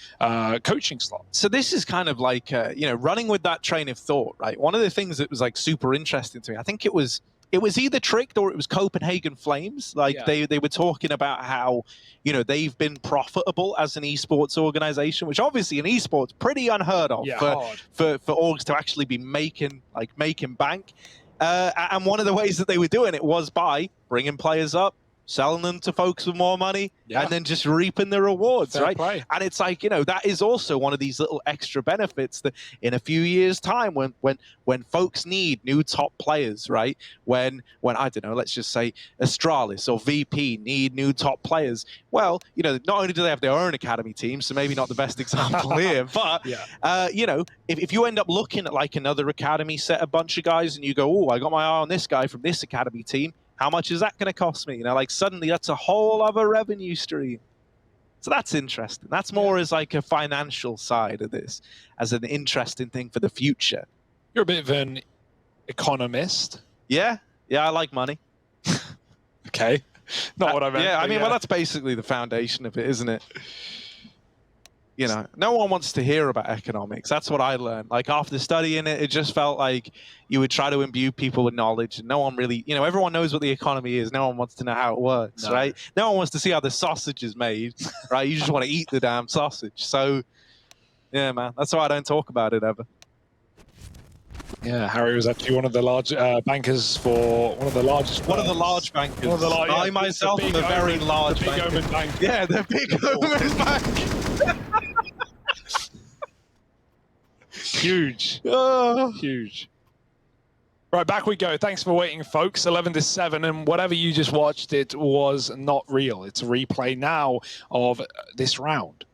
coaching slot. So this is kind of like, you know, running with that train of thought, right? One of the things that was like super interesting to me, I think it was either Tricked or it was Copenhagen Flames. Like they were talking about how, you know, they've been profitable as an esports organization, which obviously in esports pretty unheard of for orgs to actually be making bank. And one of the ways that they were doing it was by bringing players up, selling them to folks with more money, and then just reaping the rewards, right? And it's like, you know, that is also one of these little extra benefits that in a few years' time, when folks need new top players, right? When I don't know, let's just say Astralis or VP need new top players. Well, you know, not only do they have their own academy team, so maybe not the best example here, but you know, if you end up looking at like another academy, set a bunch of guys, and you go, oh, I got my eye on this guy from this academy team. How much is that going to cost me? You know, like suddenly that's a whole other revenue stream. So that's interesting. That's more as like a financial side of this, as an interesting thing for the future. You're a bit of an economist. Yeah, I like money. Okay, not what I meant. Yeah, I mean, well, that's basically the foundation of it, isn't it? You know, no one wants to hear about economics. That's what I learned. Like after studying it, it just felt like you would try to imbue people with knowledge, and no one really, you know, everyone knows what the economy is. No one wants to know how it works, right? No one wants to see how the sausage is made, right? You just want to eat the damn sausage. So, yeah, man, that's why I don't talk about it ever. Yeah, Harry was actually one of the large bankers for one of the largest. One of the large bankers. One of the I myself am a very large banker. Big Omen bank. Yeah, the Big Omen bank. Huge. Huge. Right, back we go. Thanks for waiting, folks. 11-7, and whatever you just watched, it was not real. It's a replay now of this round.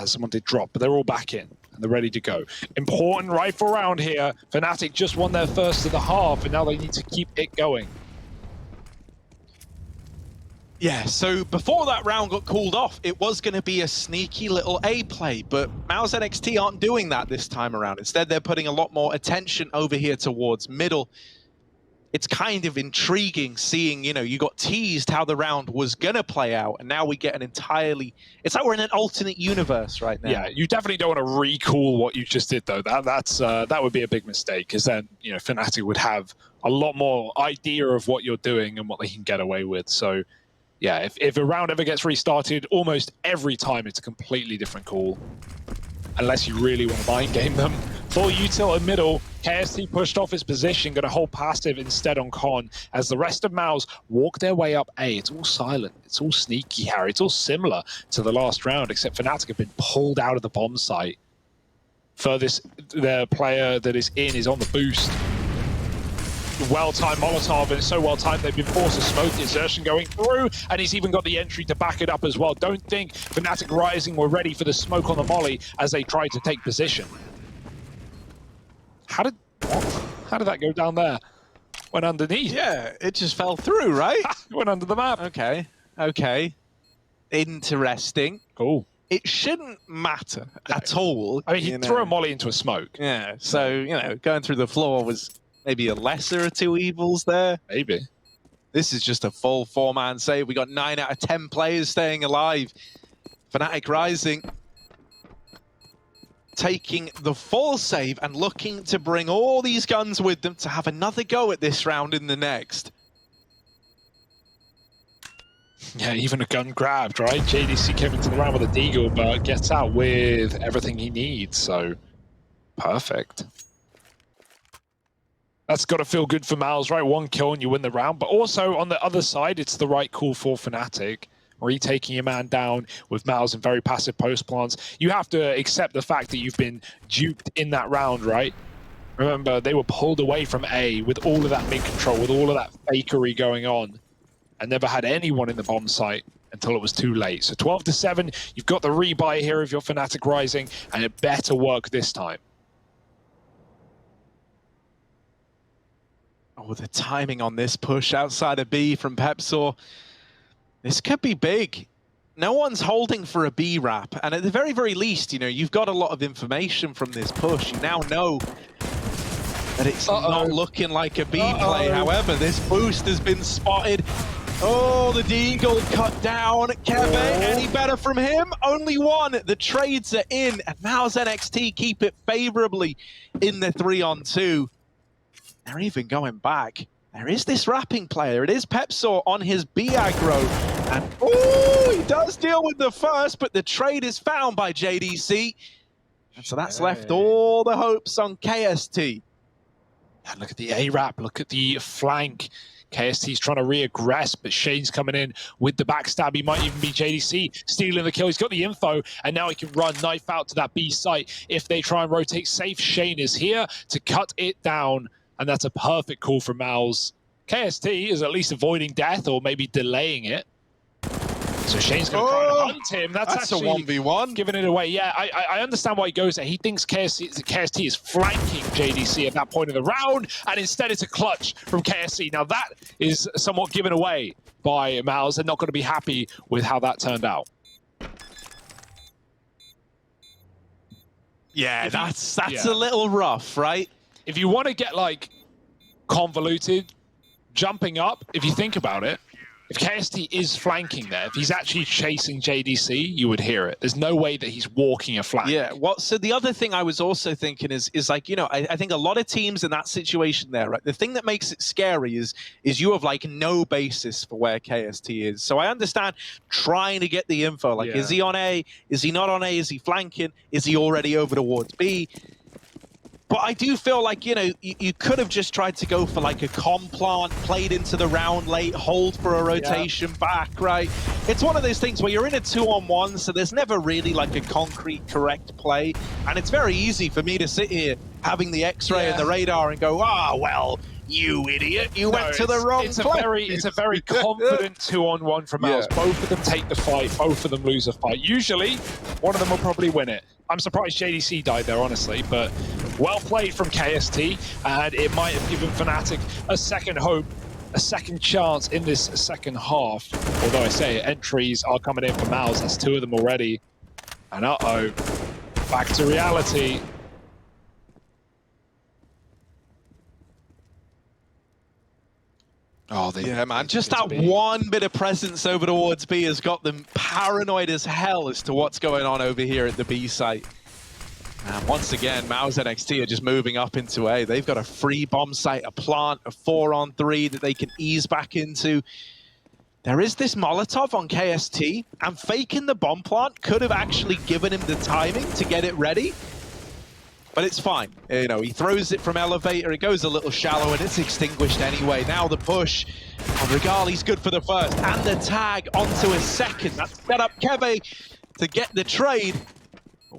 Someone did drop, but they're all back in, and they're ready to go. Important rifle round here. Fnatic just won their first of the half, and now they need to keep it going. Yeah, so before that round got called off, it was going to be a sneaky little A play, but Mouz NXT aren't doing that this time around. Instead, they're putting a lot more attention over here towards middle. It's kind of intriguing seeing, you know, you got teased how the round was going to play out, and now we get an entirely... It's like we're in an alternate universe right now. Yeah, you definitely don't want to recall what you just did, though. That would be a big mistake, because then, you know, Fnatic would have a lot more idea of what you're doing and what they can get away with, so... Yeah, if a round ever gets restarted, almost every time it's a completely different call. Unless you really want to mind game them. Full util in middle, KST pushed off his position, going to hold passive instead on Con, as the rest of Mouz walk their way up A. It's all silent, it's all sneaky, Harry. It's all similar to the last round, except Fnatic have been pulled out of the bomb site. Furthest, the player that is in is on the boost. well-timed Molotov, and it's so well-timed they've been forced to smoke the insertion going through, and he's even got the entry to back it up as well. Don't think Fnatic Rising were ready for the smoke on the molly as they tried to take position. How did that go down there? Went underneath. Yeah, it just fell through, right? Went under the map. Okay, okay. Interesting. Cool. It shouldn't matter at all. I mean, he threw a molly into a smoke. Yeah, so, you know, going through the floor was maybe a lesser of two evils there. Maybe. This is just a full four-man save. We got 9 out of 10 players staying alive. Fnatic Rising taking the full save and looking to bring all these guns with them to have another go at this round in the next. Yeah, even a gun grabbed, right? JDC came into the round with a deagle, but gets out with everything he needs, so perfect. That's got to feel good for Mouz, right? 1 kill and you win the round, but also on the other side, it's the right call for Fnatic. Retaking your man down with Mouz and very passive post plants. You have to accept the fact that you've been duped in that round, right? Remember, they were pulled away from A with all of that mid control, with all of that fakery going on, and never had anyone in the bomb site until it was too late. So 12-7, you've got the rebuy here of your Fnatic Rising, and it better work this time. Oh, the timing on this push outside of B from Pepsor. This could be big. No one's holding for a B wrap, and at the very, very least, you know, you've got a lot of information from this push. You now know that it's not looking like a B play. However, this boost has been spotted. Oh, the deagle cut down. Keve, any better from him? Only one. The trades are in, and Mouz NXT keep it favorably in the 3-on-2. They're even going back. There is this wrapping player. It is Pepsor on his B aggro. And oh, he does deal with the first, but the trade is found by JDC. And so that's left all the hopes on KST. And look at the A-Rap, look at the flank. KST's trying to re-aggress, but Shane's coming in with the backstab. He might even be JDC stealing the kill. He's got the info, and now he can run knife out to that B site. If they try and rotate safe, Shane is here to cut it down, and that's a perfect call from Mouz. KST is at least avoiding death or maybe delaying it. So Shane's going to try and hunt him. That's actually a 1v1. Giving it away. Yeah, I understand why he goes there. He thinks KST is flanking JDC at that point of the round, and instead it's a clutch from KST. Now that is somewhat given away by Mouz. They're not going to be happy with how that turned out. Yeah, that's a little rough, right? If you want to get like convoluted, jumping up, if you think about it, if KST is flanking there, if he's actually chasing JDC, you would hear it. There's no way that he's walking a flank. Yeah, well, so the other thing I was also thinking is like, you know, I think a lot of teams in that situation there, right? The thing that makes it scary is you have like no basis for where KST is. So I understand trying to get the info, like, is he on A? Is he not on A? Is he flanking? Is he already over towards B? But I do feel like, you know, you could have just tried to go for like a comm plant, played into the round late, hold for a rotation back, right? It's one of those things where you're in a 2-on-1, so there's never really like a concrete correct play. And it's very easy for me to sit here having the X-ray and the radar and go, well, you idiot, you went to the wrong play. It's a very confident 2-on-1 from Mouz. Both of them take the fight, both of them lose a fight. Usually, one of them will probably win it. I'm surprised JDC died there, honestly, but well played from KST, and it might have given Fnatic a second hope, a second chance in this second half. Although I say entries are coming in for Mouz, that's 2 of them already. And back to reality. Oh, yeah, man. Just that one bit of presence over towards B has got them paranoid as hell as to what's going on over here at the B site. And once again, Mouz NXT are just moving up into A. They've got a free bomb site, a plant, a 4-on-3 that they can ease back into. There is this Molotov on KST, and faking the bomb plant could have actually given him the timing to get it ready. But it's fine. You know, he throws it from elevator, it goes a little shallow, and it's extinguished anyway. Now the push. And Regali's good for the first, and the tag onto a second. That's set up Keve to get the trade.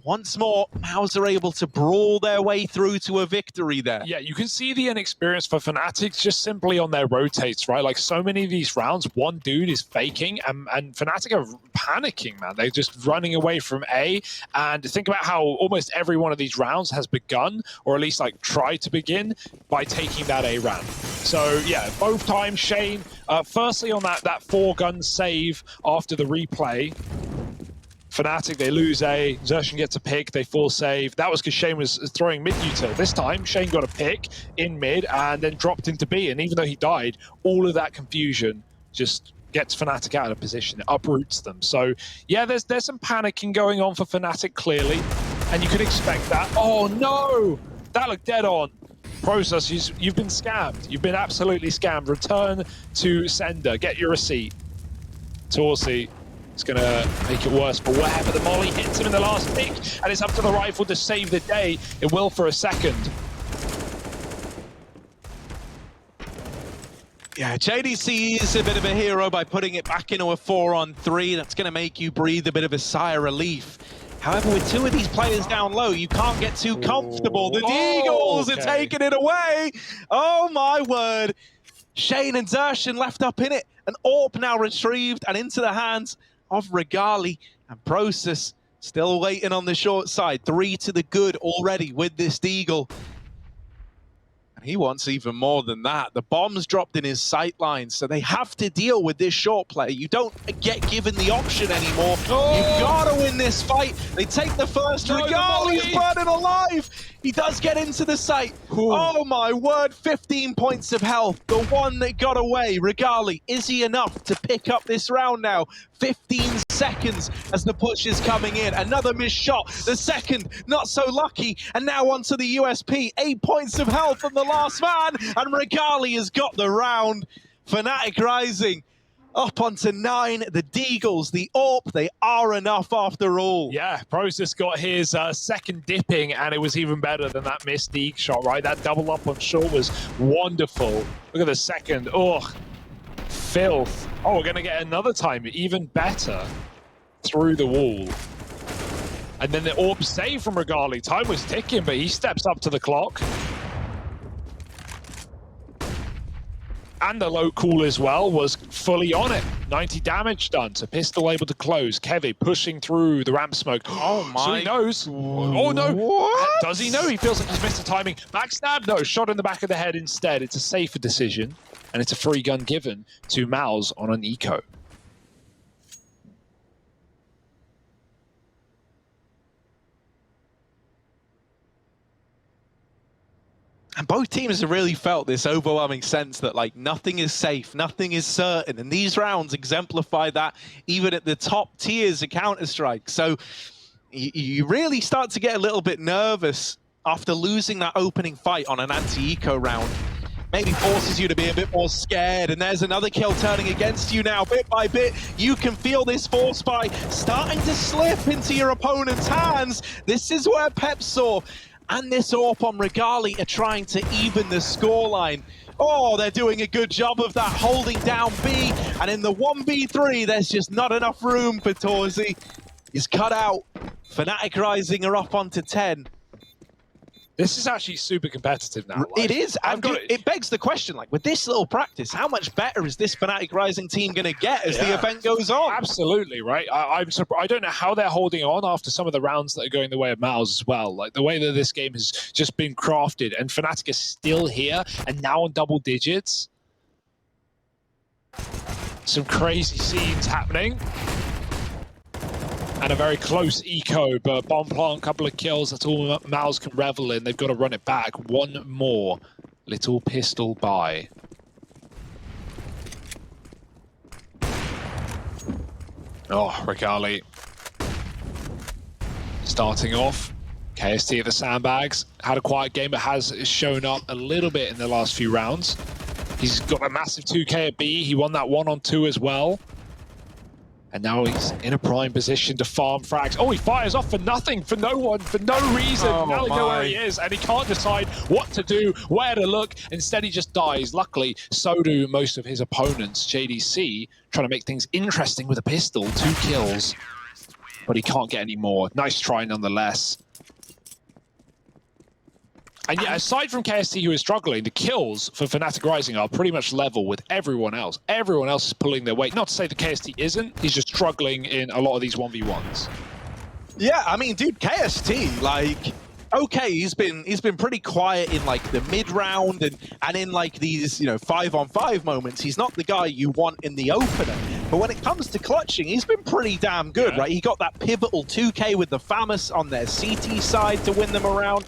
Once more, Mouz are able to brawl their way through to a victory there. Yeah, you can see the inexperience for Fnatic just simply on their rotates, right? Like so many of these rounds, one dude is faking and Fnatic are panicking, man. They're just running away from A. And think about how almost every one of these rounds has begun, or at least like tried to begin, by taking that A ramp. So yeah, both times Shane, firstly on that 4-gun save after the replay, Fnatic, they lose A, Xerxes gets a pick, they full save. That was because Shane was throwing mid-util. This time, Shane got a pick in mid and then dropped into B, and even though he died, all of that confusion just gets Fnatic out of position. It uproots them. So yeah, there's some panicking going on for Fnatic, clearly, and you could expect that. Oh no! That looked dead on. Process, you've been scammed. You've been absolutely scammed. Return to sender. Get your receipt. Torsi. It's going to make it worse for Webb, but the molly hits him in the last pick, and it's up to the rifle to save the day. It will for a second. Yeah, JDC is a bit of a hero by putting it back into a 4-on-3. That's going to make you breathe a bit of a sigh of relief. However, with two of these players down low, you can't get too comfortable. The Eagles are taking it away. Oh, my word. Shane and Xerxes left up in it. An AWP now retrieved and into the hands of Regali, and Process still waiting on the short side. 3 to the good already with this Deagle. And he wants even more than that. The bomb's dropped in his sight line, so they have to deal with this short play. You don't get given the option anymore. Oh. You've got to win this fight. They take the first. Regali is burning alive. He does get into the site. Ooh. Oh my word, 15 points of health. The one that got away. Regali, is he enough to pick up this round now? 15 seconds as the push is coming in. Another missed shot. The second, not so lucky. And now onto the USP. 8 points of health on the last man. And Regali has got the round. Fnatic rising up onto 9. The Deagles, the AWP, they are enough after all. Yeah, Process got his second dipping, and it was even better than that missed Deag shot, right? That double up on short was wonderful. Look at the second. Oh, filth. Oh, we're going to get another time, even better, through the wall. And then the AWP save from Regali. Time was ticking, but he steps up to the clock. And the low cool as well was fully on it. 90 damage done, so pistol able to close. Kevy pushing through the ramp smoke. Oh my. So he knows. Oh no. What? Does he know? He feels like he's missed the timing. Backstab? No, shot in the back of the head instead. It's a safer decision, and it's a free gun given to Mouz on an eco. And both teams have really felt this overwhelming sense that like nothing is safe, nothing is certain. And these rounds exemplify that even at the top tiers of Counter-Strike. So you really start to get a little bit nervous after losing that opening fight on an anti-eco round. Maybe forces you to be a bit more scared. And there's another kill turning against you now, bit by bit. You can feel this force buy starting to slip into your opponent's hands. This is where Pepsaw and this AWP on Regali are trying to even the scoreline. Oh, they're doing a good job of that, holding down B. And in the 1v3, there's just not enough room for Torsi. He's cut out. Fnatic Rising are up onto 10. This is actually super competitive now. It is, and it begs the question, like, with this little practice, how much better is this Fnatic Rising team going to get as the event goes on? Absolutely, right? I'm surprised. I don't know how they're holding on after some of the rounds that are going the way of Mouz as well. Like, the way that this game has just been crafted, and Fnatic is still here, and now on double digits. Some crazy scenes happening. And a very close eco, but bomb plant, couple of kills, that's all Mouz can revel in. They've got to run it back. One more little pistol buy. Oh, Regali. Starting off, KST at the sandbags. Had a quiet game, but has shown up a little bit in the last few rounds. He's got a massive 2K at B. He won that 1-on-2 as well. And now he's in a prime position to farm frags. Oh, he fires off for nothing, for no one, for no reason. Oh, now they know where he is, and he can't decide what to do, where to look. Instead, he just dies. Luckily, so do most of his opponents. JDC trying to make things interesting with a pistol. 2 kills. but he can't get any more. Nice try nonetheless. And yeah, aside from KST, who is struggling, the kills for Fnatic Rising are pretty much level with everyone else. Everyone else is pulling their weight. Not to say that KST isn't, he's just struggling in a lot of these 1v1s. Yeah, I mean, dude, KST, like, okay, he's been pretty quiet in like the mid round and in like these, you know, 5-on-5 moments. He's not the guy you want in the opener. But when it comes to clutching, he's been pretty damn good, right? He got that pivotal 2K with the Famous on their CT side to win them around.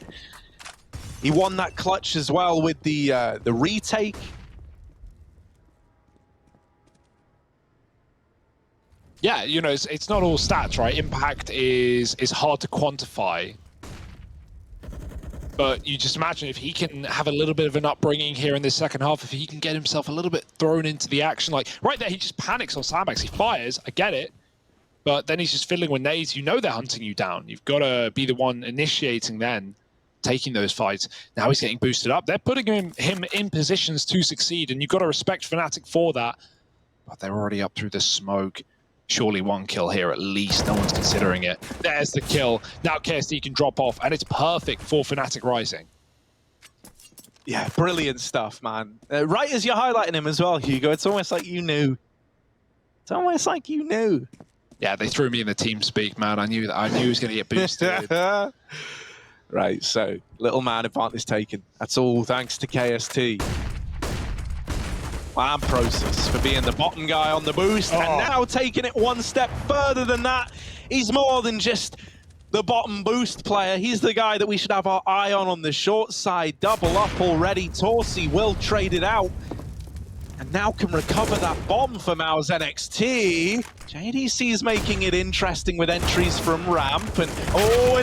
He won that clutch as well with the retake. Yeah, you know, it's not all stats, right? Impact is hard to quantify. But you just imagine if he can have a little bit of an upbringing here in this second half, if he can get himself a little bit thrown into the action, like right there, he just panics on sandbags. He fires, I get it, but then he's just fiddling with nades. You know they're hunting you down. You've got to be the one initiating then, taking those fights. Now he's getting boosted up. They're putting him in positions to succeed, and you've got to respect Fnatic for that. But they're already up through the smoke. Surely one kill here at least. No one's considering it. There's the kill. Now KST can drop off, and it's perfect for Fnatic Rising. Yeah, brilliant stuff, man. Right as you're highlighting him as well, Hugo, it's almost like you knew. It's almost like you knew. Yeah, they threw me in the team speak, man. I knew he was going to get boosted. Right, so little man advantage taken. That's all thanks to KST. And Process for being the bottom guy on the boost, and now taking it one step further than that. He's more than just the bottom boost player. He's the guy that we should have our eye on the short side. Double up already. Torsi will trade it out. And now can recover that bomb for Mouz NXT. JDC is making it interesting with entries from ramp. And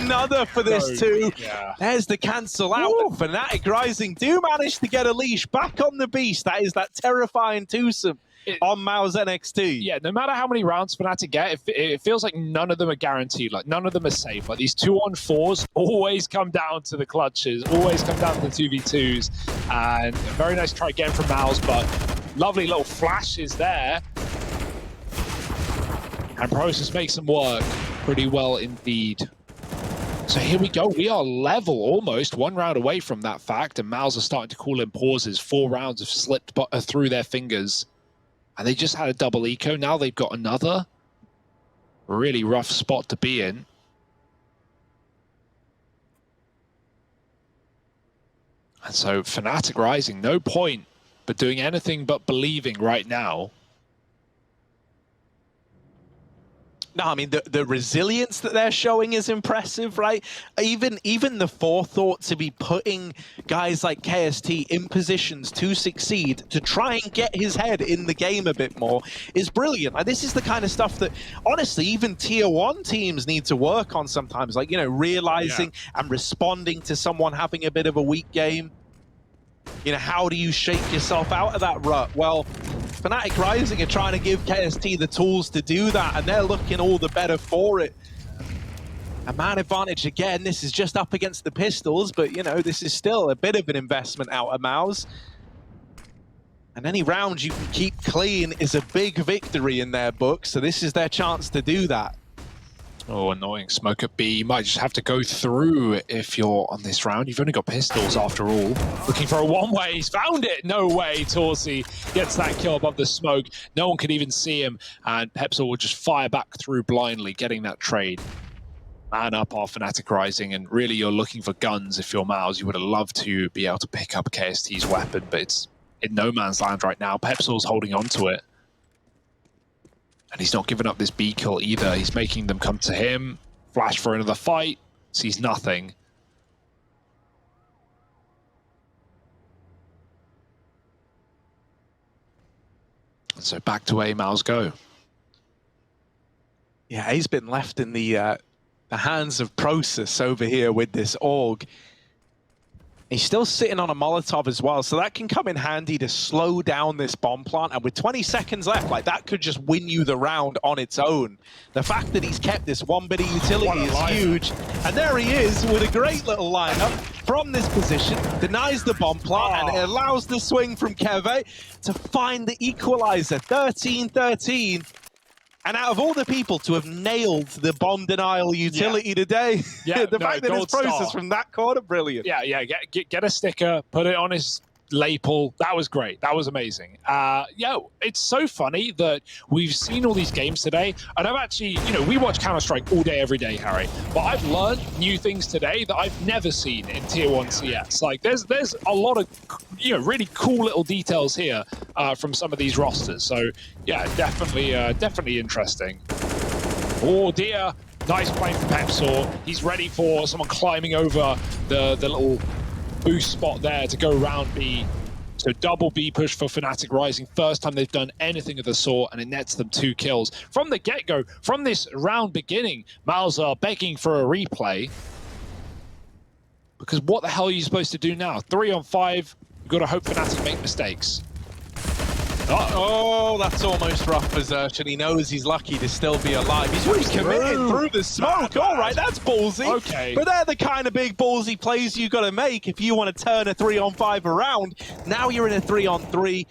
another for this too. Yeah. There's the cancel out. Fnatic Rising do manage to get a leash back on the beast. That is that terrifying twosome on Mouz NXT. Yeah, no matter how many rounds Fnatic get, it feels like none of them are guaranteed. Like, none of them are safe. Like, these 2-on-4s always come down to the clutches, always come down to the 2v2s. And a very nice try again from Mouz, but lovely little flashes there. And Process makes them work pretty well indeed. So here we go. We are level almost, one round away from that fact. And Mouz are starting to call in pauses. 4 rounds have slipped through their fingers. And they just had a double eco. Now they've got another really rough spot to be in. And so Fnatic Rising, no point but doing anything but believing right now. No, I mean, the resilience that they're showing is impressive, right? Even the forethought to be putting guys like KST in positions to succeed, to try and get his head in the game a bit more, is brilliant. Like, this is the kind of stuff that, honestly, even Tier 1 teams need to work on sometimes. Like, you know, realizing and responding to someone having a bit of a weak game. You know, how do you shake yourself out of that rut? Well, Fnatic Rising are trying to give KST the tools to do that, and they're looking all the better for it. A man advantage again. This is just up against the pistols, but, you know, this is still a bit of an investment out of Mouz. And any round you can keep clean is a big victory in their book, so this is their chance to do that. Oh, annoying. Smoke at B. You might just have to go through if you're on this round. You've only got pistols after all. Looking for a one-way. He's found it. No way. Torsi gets that kill above the smoke. No one could even see him. And Pepsol will just fire back through blindly, getting that trade. Man up our Fnatic Rising. And really, you're looking for guns if you're Mouz. You would have loved to be able to pick up KST's weapon, but it's in no man's land right now. Pepsol's holding on to it. And he's not giving up this B kill either. He's making them come to him. Flash for another fight. Sees nothing. And so back to A Mouz go. Yeah, he's been left in the hands of Process over here with this AUG. He's still sitting on a Molotov as well, so that can come in handy to slow down this bomb plant. And with 20 seconds left, like, that could just win you the round on its own. The fact that he's kept this one bit of utility is huge. And there he is with a great little lineup from this position. Denies the bomb plant, and it allows the swing from Keve to find the equalizer. 13-13. And out of all the people to have nailed the bomb denial utility today, Yeah, the fact that it's gold star. processed from that corner, brilliant. Yeah. Get a sticker, put it on his lapel. That was great. That was amazing. It's so funny that we've seen all these games today, and I've actually, we watch Counter-Strike all day, every day, Harry. But I've learned new things today that I've never seen in Tier 1 CS. Like, there's a lot of, really cool little details here from some of these rosters. So, yeah, definitely interesting. Oh dear. Nice play from Pepsor. He's ready for someone climbing over the little boost spot there to go round B. So double B push for Fnatic Rising. First time they've done anything of the sort, and it nets them 2 kills. From the get-go, from this round beginning, Mouz are begging for a replay. Because what the hell are you supposed to do now? 3 on 5, you've got to hope Fnatic make mistakes. Oh, that's almost rough for Zerch, and he knows he's lucky to still be alive. He's really committed through the smoke. All right, that's ballsy. Okay. But they're the kind of big ballsy plays you got to make if you want to turn a 3 on 5 around. Now you're in a 3 on 3.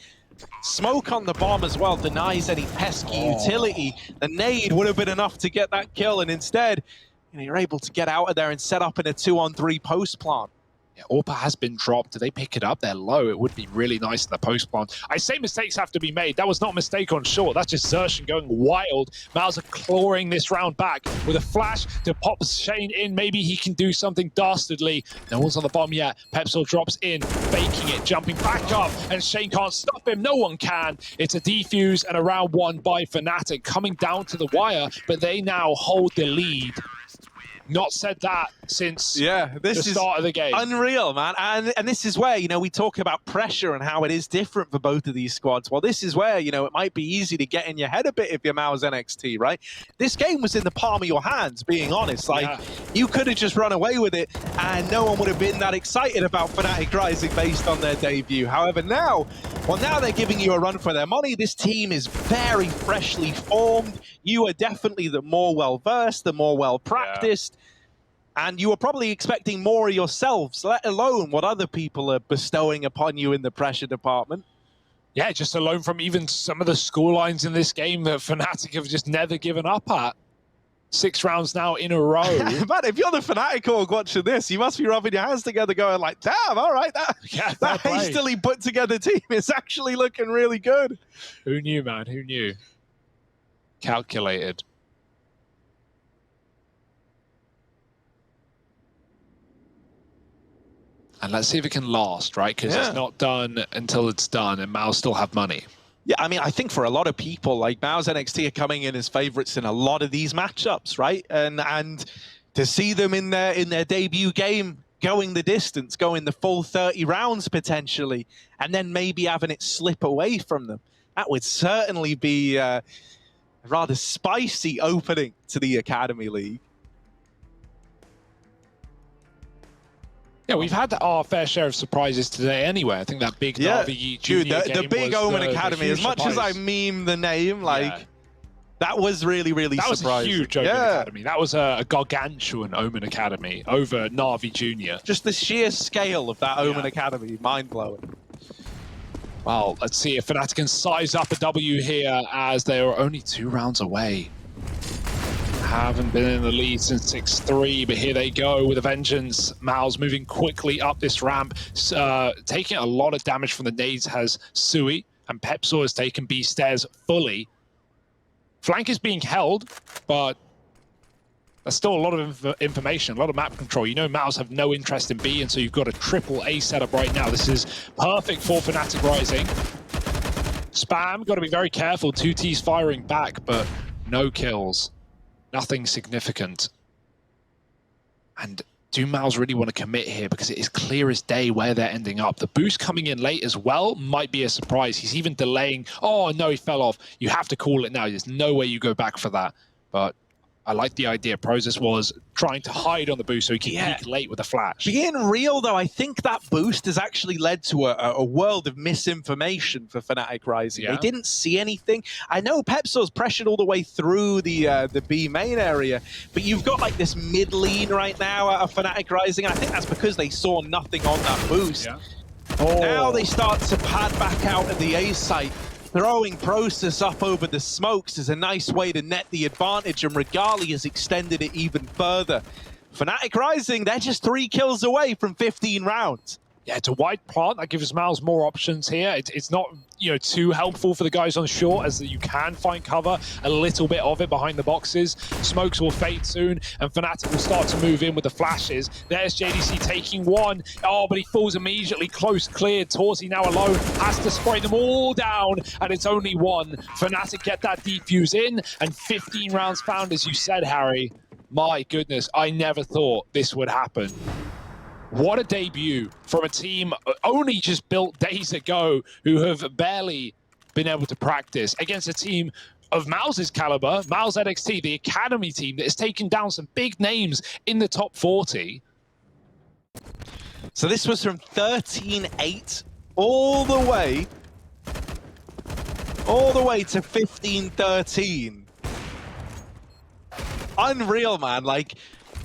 Smoke on the bomb as well denies any pesky utility. The nade would have been enough to get that kill, and instead, you're able to get out of there and set up in a 2 on 3 post plant. Yeah, Orpa has been dropped. Do they pick it up? They're low. It would be really nice in the post plant. I say mistakes have to be made. That was not a mistake on short. That's just Zertion going wild. Mouz are clawing this round back with a flash to pop Shane in. Maybe he can do something dastardly. No one's on the bomb yet. Pepsor drops in, faking it, jumping back up, and Shane can't stop him. No one can. It's a defuse and a round 1 by Fnatic coming down to the wire, but they now hold the lead. Not said that since the start of the game. Unreal, man. And this is where, we talk about pressure and how it is different for both of these squads. Well, this is where, it might be easy to get in your head a bit if you're Mouz NXT, right? This game was in the palm of your hands, being honest. Like, you could have just run away with it and no one would have been that excited about Fnatic Rising based on their debut. However, now they're giving you a run for their money. This team is very freshly formed. You are definitely the more well-versed, the more well-practiced. And you were probably expecting more of yourselves, let alone what other people are bestowing upon you in the pressure department. Yeah, just alone from even some of the scorelines in this game that Fnatic have just never given up at. 6 rounds now in a row. Man, if you're the Fnatic org watching this, you must be rubbing your hands together going like, damn, all right, that hastily put together team is actually looking really good. Who knew, man? Who knew? Calculated. And let's see if it can last, right? Because it's not done until it's done, and Mouz still have money. Yeah, I mean, I think for a lot of people, like Mouz NXT are coming in as favorites in a lot of these matchups, right? And to see them in their debut game going the distance, going the full 30 rounds potentially, and then maybe having it slip away from them, that would certainly be a rather spicy opening to the Academy League. Yeah, we've had our fair share of surprises today anyway. I think that big Navi Junior game the big Omen Academy, as much surprise. as I meme the name, like, that was really, really surprising. That was a huge Omen Academy. That was a gargantuan Omen Academy over Navi Junior. Just the sheer scale of that Omen Academy, mind-blowing. Well, let's see if Fnatic can size up a W here as they are only 2 rounds away. Haven't been in the lead since 6-3, but here they go with a vengeance. Mouz moving quickly up this ramp, taking a lot of damage from the nades has Sui, and Pepsor has taken B stairs fully. Flank is being held, but there's still a lot of information, a lot of map control. You know Mouz have no interest in B, and so you've got a triple A setup right now. This is perfect for Fnatic Rising. Spam, got to be very careful. 2T's firing back, but no kills. Nothing significant. And do Mouz really want to commit here? Because it is clear as day where they're ending up. The boost coming in late as well might be a surprise. He's even delaying. Oh, no, he fell off. You have to call it now. There's no way you go back for that. But I like the idea. Prozis was trying to hide on the boost so he can peek late with a flash. Being real, though, I think that boost has actually led to a world of misinformation for Fnatic Rising. They didn't see anything. I know Pepsor's pressured all the way through the B main area, but you've got like this mid lane right now out of Fnatic Rising. I think that's because they saw nothing on that boost. Now they start to pad back out at the A site. throwing Process up over the smokes is a nice way to net the advantage, and Regali has extended it even further. Fnatic Rising, they're just 3 kills away from 15 rounds. Yeah, it's a wide plant that gives Mouz more options here. It's not, you know, too helpful for the guys on short, as you can find cover, a little bit of it behind the boxes. Smokes will fade soon, and Fnatic will start to move in with the flashes. There's JDC taking one. Oh, but he falls immediately. Close cleared. Torsi now alone, has to spray them all down, and it's only one. Fnatic get that defuse in, and 15 rounds found, as you said, Harry. My goodness, I never thought this would happen. What a debut from a team only just built days ago, who have barely been able to practice against a team of Mouz's caliber, Mouz NXT, the academy team that has taken down some big names in the top 40. So this was from 13-8 all the way to 15-13. Unreal, man. Like,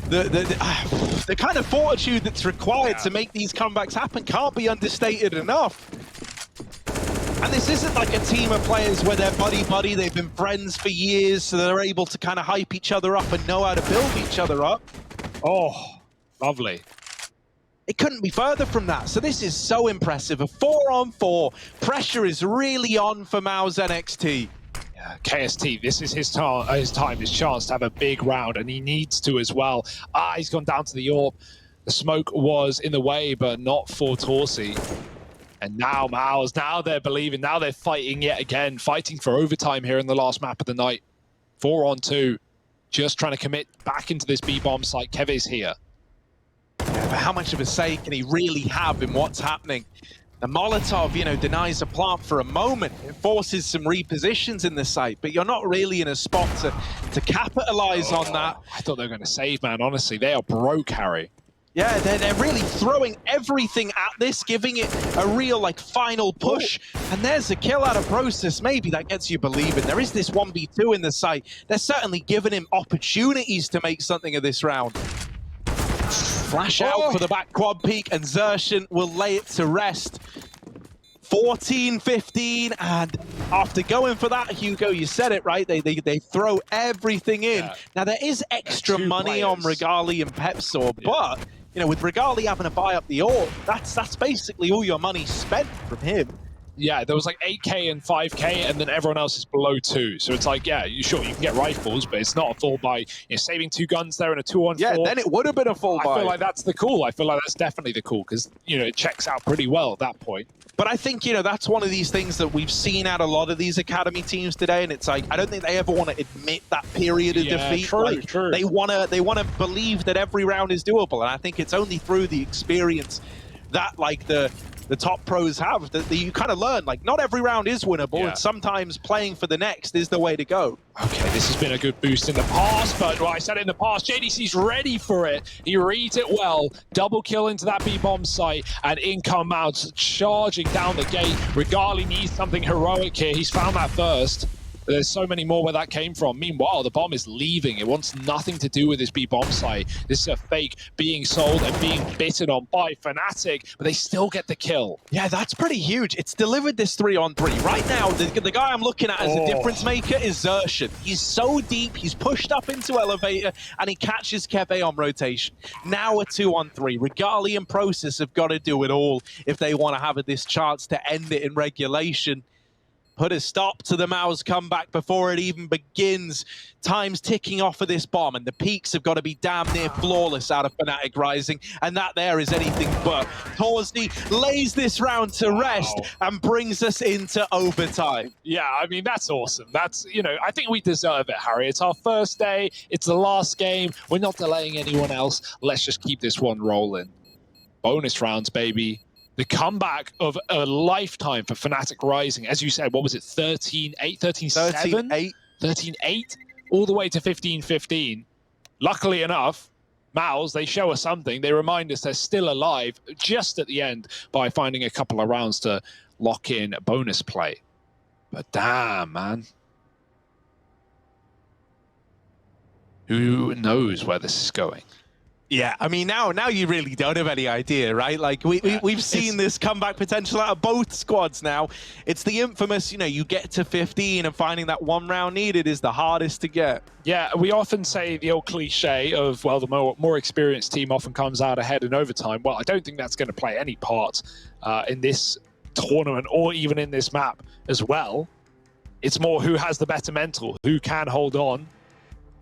the kind of fortitude that's required to make these comebacks happen can't be understated enough. And this isn't like a team of players where they're buddy-buddy, they've been friends for years, so they're able to kind of hype each other up and know how to build each other up. Oh, lovely. It couldn't be further from that. So this is so impressive. A 4-on-4. Pressure is really on for Mouz NXT. Yeah, KST, this is his time, his chance to have a big round, and he needs to as well. He's gone down to the AWP. The smoke was in the way, but not for Torsi. And now Mouz, now they're believing, now they're fighting yet again, fighting for overtime here in the last map of the night. 4-on-2, just trying to commit back into this B-bomb site. Keve's here. Yeah, but how much of a say can he really have in what's happening? The Molotov, you know, denies a plant for a moment. It forces some repositions in the site, but you're not really in a spot to capitalize on that. I thought they were going to save, man. Honestly, they are broke, Harry. Yeah, they're really throwing everything at this, giving it a real, like, final push. And there's a kill out of Process. Maybe that gets you believing. There is this 1v2 in the site. They're certainly giving him opportunities to make something of this round. Flash out for the back quad peak, and Xerxen will lay it to rest. 14-15, and after going for that, Hugo, you said it, right? They throw everything in. Yeah. Now, there is extra money on Regali and Pepsor, but, you know, with Regali having to buy up the AWP, that's basically all your money spent from him. Yeah, there was like 8k and 5k, and then everyone else is below 2. So it's like, yeah, you can get rifles, but it's not a full buy. You're saving 2 guns there and a 2-on-4. Yeah, then it would have been a full buy. I feel like that's the call. I feel like that's definitely the call, because, you know, it checks out pretty well at that point. But I think, you know, that's one of these things that we've seen out a lot of these academy teams today, and it's like, I don't think they ever want to admit that period of defeat. True. They wanna believe that every round is doable, and I think it's only through the experience that, like, the top pros have, that you kind of learn, like, not every round is winnable, and sometimes playing for the next is the way to go. Okay, this has been a good boost in the past, but I said it in the past, JDC's ready for it. He reads it well. Double kill into that B-bomb site, and in come Mouz charging down the gate. Regali needs something heroic here. He's found that first. There's so many more where that came from. Meanwhile, the bomb is leaving. It wants nothing to do with this B-bomb site. This is a fake being sold and being bitten on by Fnatic, but they still get the kill. Yeah, that's pretty huge. It's delivered this 3-on-3. Right now, the guy I'm looking at as a difference maker is Xerxen. He's so deep, he's pushed up into elevator, and he catches Keve on rotation. Now a 2-on-3. Regali and Process have got to do it all if they want to have this chance to end it in regulation. Put a stop to the Mouz comeback before it even begins. Time's ticking off of this bomb, and the peaks have got to be damn near flawless out of Fnatic Rising, and that there is anything but. Torsi lays this round to rest and brings us into overtime. Yeah, I mean, that's awesome. That's, you know, I think we deserve it, Harry. It's our first day. It's the last game. We're not delaying anyone else. Let's just keep this one rolling. Bonus rounds, baby. The comeback of a lifetime for Fnatic Rising. As you said, what was it, 13-8, 13-7? 13-8, all the way to 15-15. Luckily enough, Mouz, they show us something. They remind us they're still alive just at the end by finding a couple of rounds to lock in a bonus play. But damn, man. Who knows where this is going? Yeah, I mean, now you really don't have any idea, right? Like, we've seen this comeback potential out of both squads now. It's the infamous, you get to 15 and finding that one round needed is the hardest to get. Yeah, we often say the old cliche of, well, the more experienced team often comes out ahead in overtime. Well, I don't think that's going to play any part in this tournament or even in this map as well. It's more who has the better mental, who can hold on,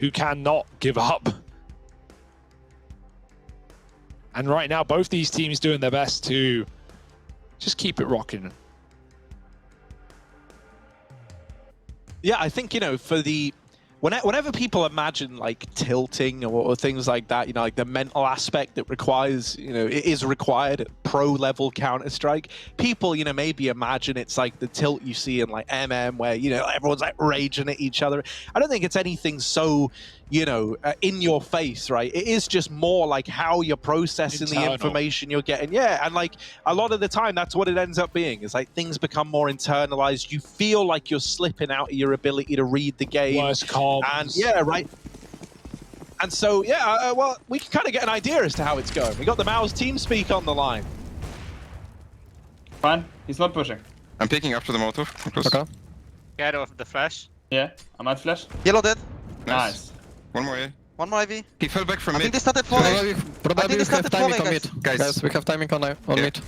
who cannot give up. And right now, both these teams doing their best to just keep it rocking. Yeah, I think, for the... Whenever people imagine like tilting or things like that, like the mental aspect that requires, it is required at pro level Counter-Strike, people, maybe imagine it's like the tilt you see in like where, everyone's like raging at each other. I don't think it's anything so, in your face, right? It is just more like how you're processing the information you're getting. Yeah, and like a lot of the time, that's what it ends up being. It's like things become more internalized. You feel like you're slipping out of your ability to read the game. Worse comms. And yeah, right. And so, yeah, well, we can kind of get an idea as to how it's going. We got the Mouz team speak on the line. Fine, he's not pushing. I'm picking up to the Molotov. Okay. Get off the flash. Yeah, I'm at flash. Yellow dead. Nice. One more, yeah. One more IV. He fell back from I mid. think they started 4A. I Probably think we they have started timing 4A, on guys. mid. Guys. We have timing on mid.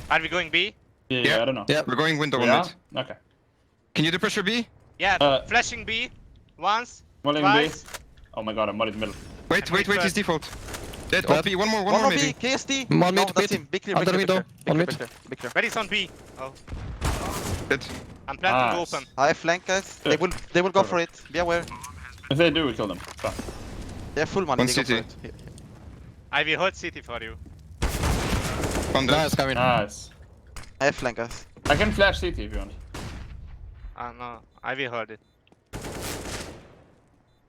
Are we going B? Yeah, I don't know. Yeah. We're going window on Yeah? mid. Okay. Can you depressure B? Yeah, flashing B. Once, Mollying twice. B. Oh my god, I'm molly in the middle. Wait, his default. Dead, Dead. OP, one more One more maybe. B. KST. One No, mid, that's mid. him. Big clear, Under big clear, window. big clear, One big mid. clear, big clear. Ready's on B. Oh, Dead. I'm planting Nice. open. I flank, guys. They will go for it. Be aware. If they do, we kill them. Fine. They're full money. One They go for CT. it. I will hold CT for you. One dead. Nice, coming. Nice. I have flank, guys. I can flash CT if you want. No, I will hold it.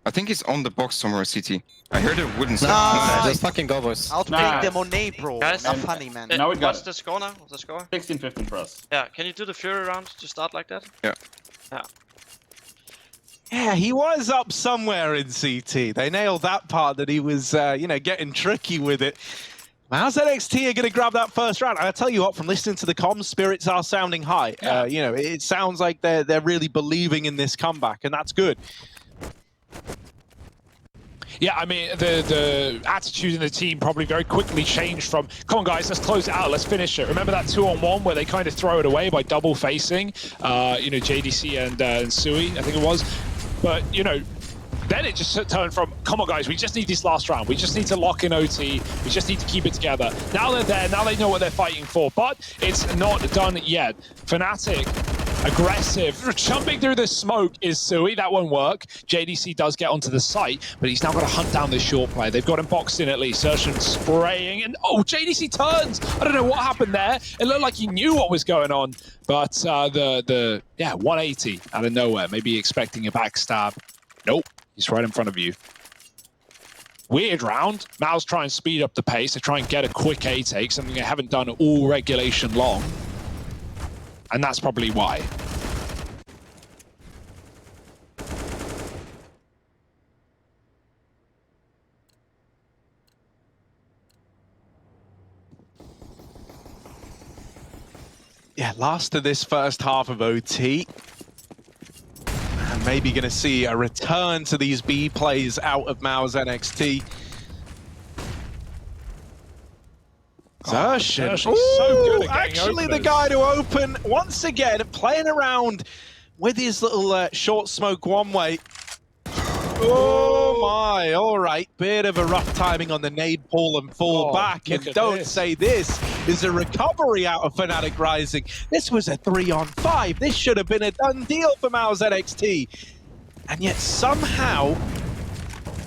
I think he's on the box somewhere, CT. I heard a wooden Nice. step. Just fucking go, boys. Outplay Nice. the Monet, bro. Guys, Not funny, man. Now we got What's it. the score now? What's the score? 16-15 for us. Yeah, can you do the Fury round to start like that? Yeah. Yeah. Yeah, he was up somewhere in CT. They nailed that part that he was, getting tricky with it. Mouz NXT are going to grab that first round. I tell you what, from listening to the comms, spirits are sounding high. Yeah. It sounds like they're really believing in this comeback, and that's good. Yeah, I mean, the attitude in the team probably very quickly changed from, come on guys, let's close it out, let's finish it. Remember that 2-on-1 where they kind of throw it away by double facing, JDC and Sui, I think it was. But, then it just turned from, come on guys, we just need this last round. We just need to lock in OT. We just need to keep it together. Now they're there, now they know what they're fighting for, but it's not done yet. Fnatic, aggressive. Jumping through the smoke is Sui, that won't work. JDC does get onto the site, but he's now got to hunt down this short player. They've got him boxed in at least. Sershin spraying, and JDC turns. I don't know what happened there. It looked like he knew what was going on, but 180 out of nowhere. Maybe expecting a backstab. Nope. He's right in front of you. Weird round. Mouz try and speed up the pace. They try and get a quick A take, something they haven't done all regulation long. And that's probably why. Yeah, last of this first half of OT. And maybe going to see a return to these B plays out of Mouz NXT. Sershin. Sershin's so good at getting actually the openers. guy to open once again, playing around with his little short smoke one-way. Oh my, all right. Bit of a rough timing on the nade pull and fall back. And don't say this is a recovery out of Fnatic Rising. This was a 3-on-5. This should have been a done deal for Mouz NXT. And yet somehow,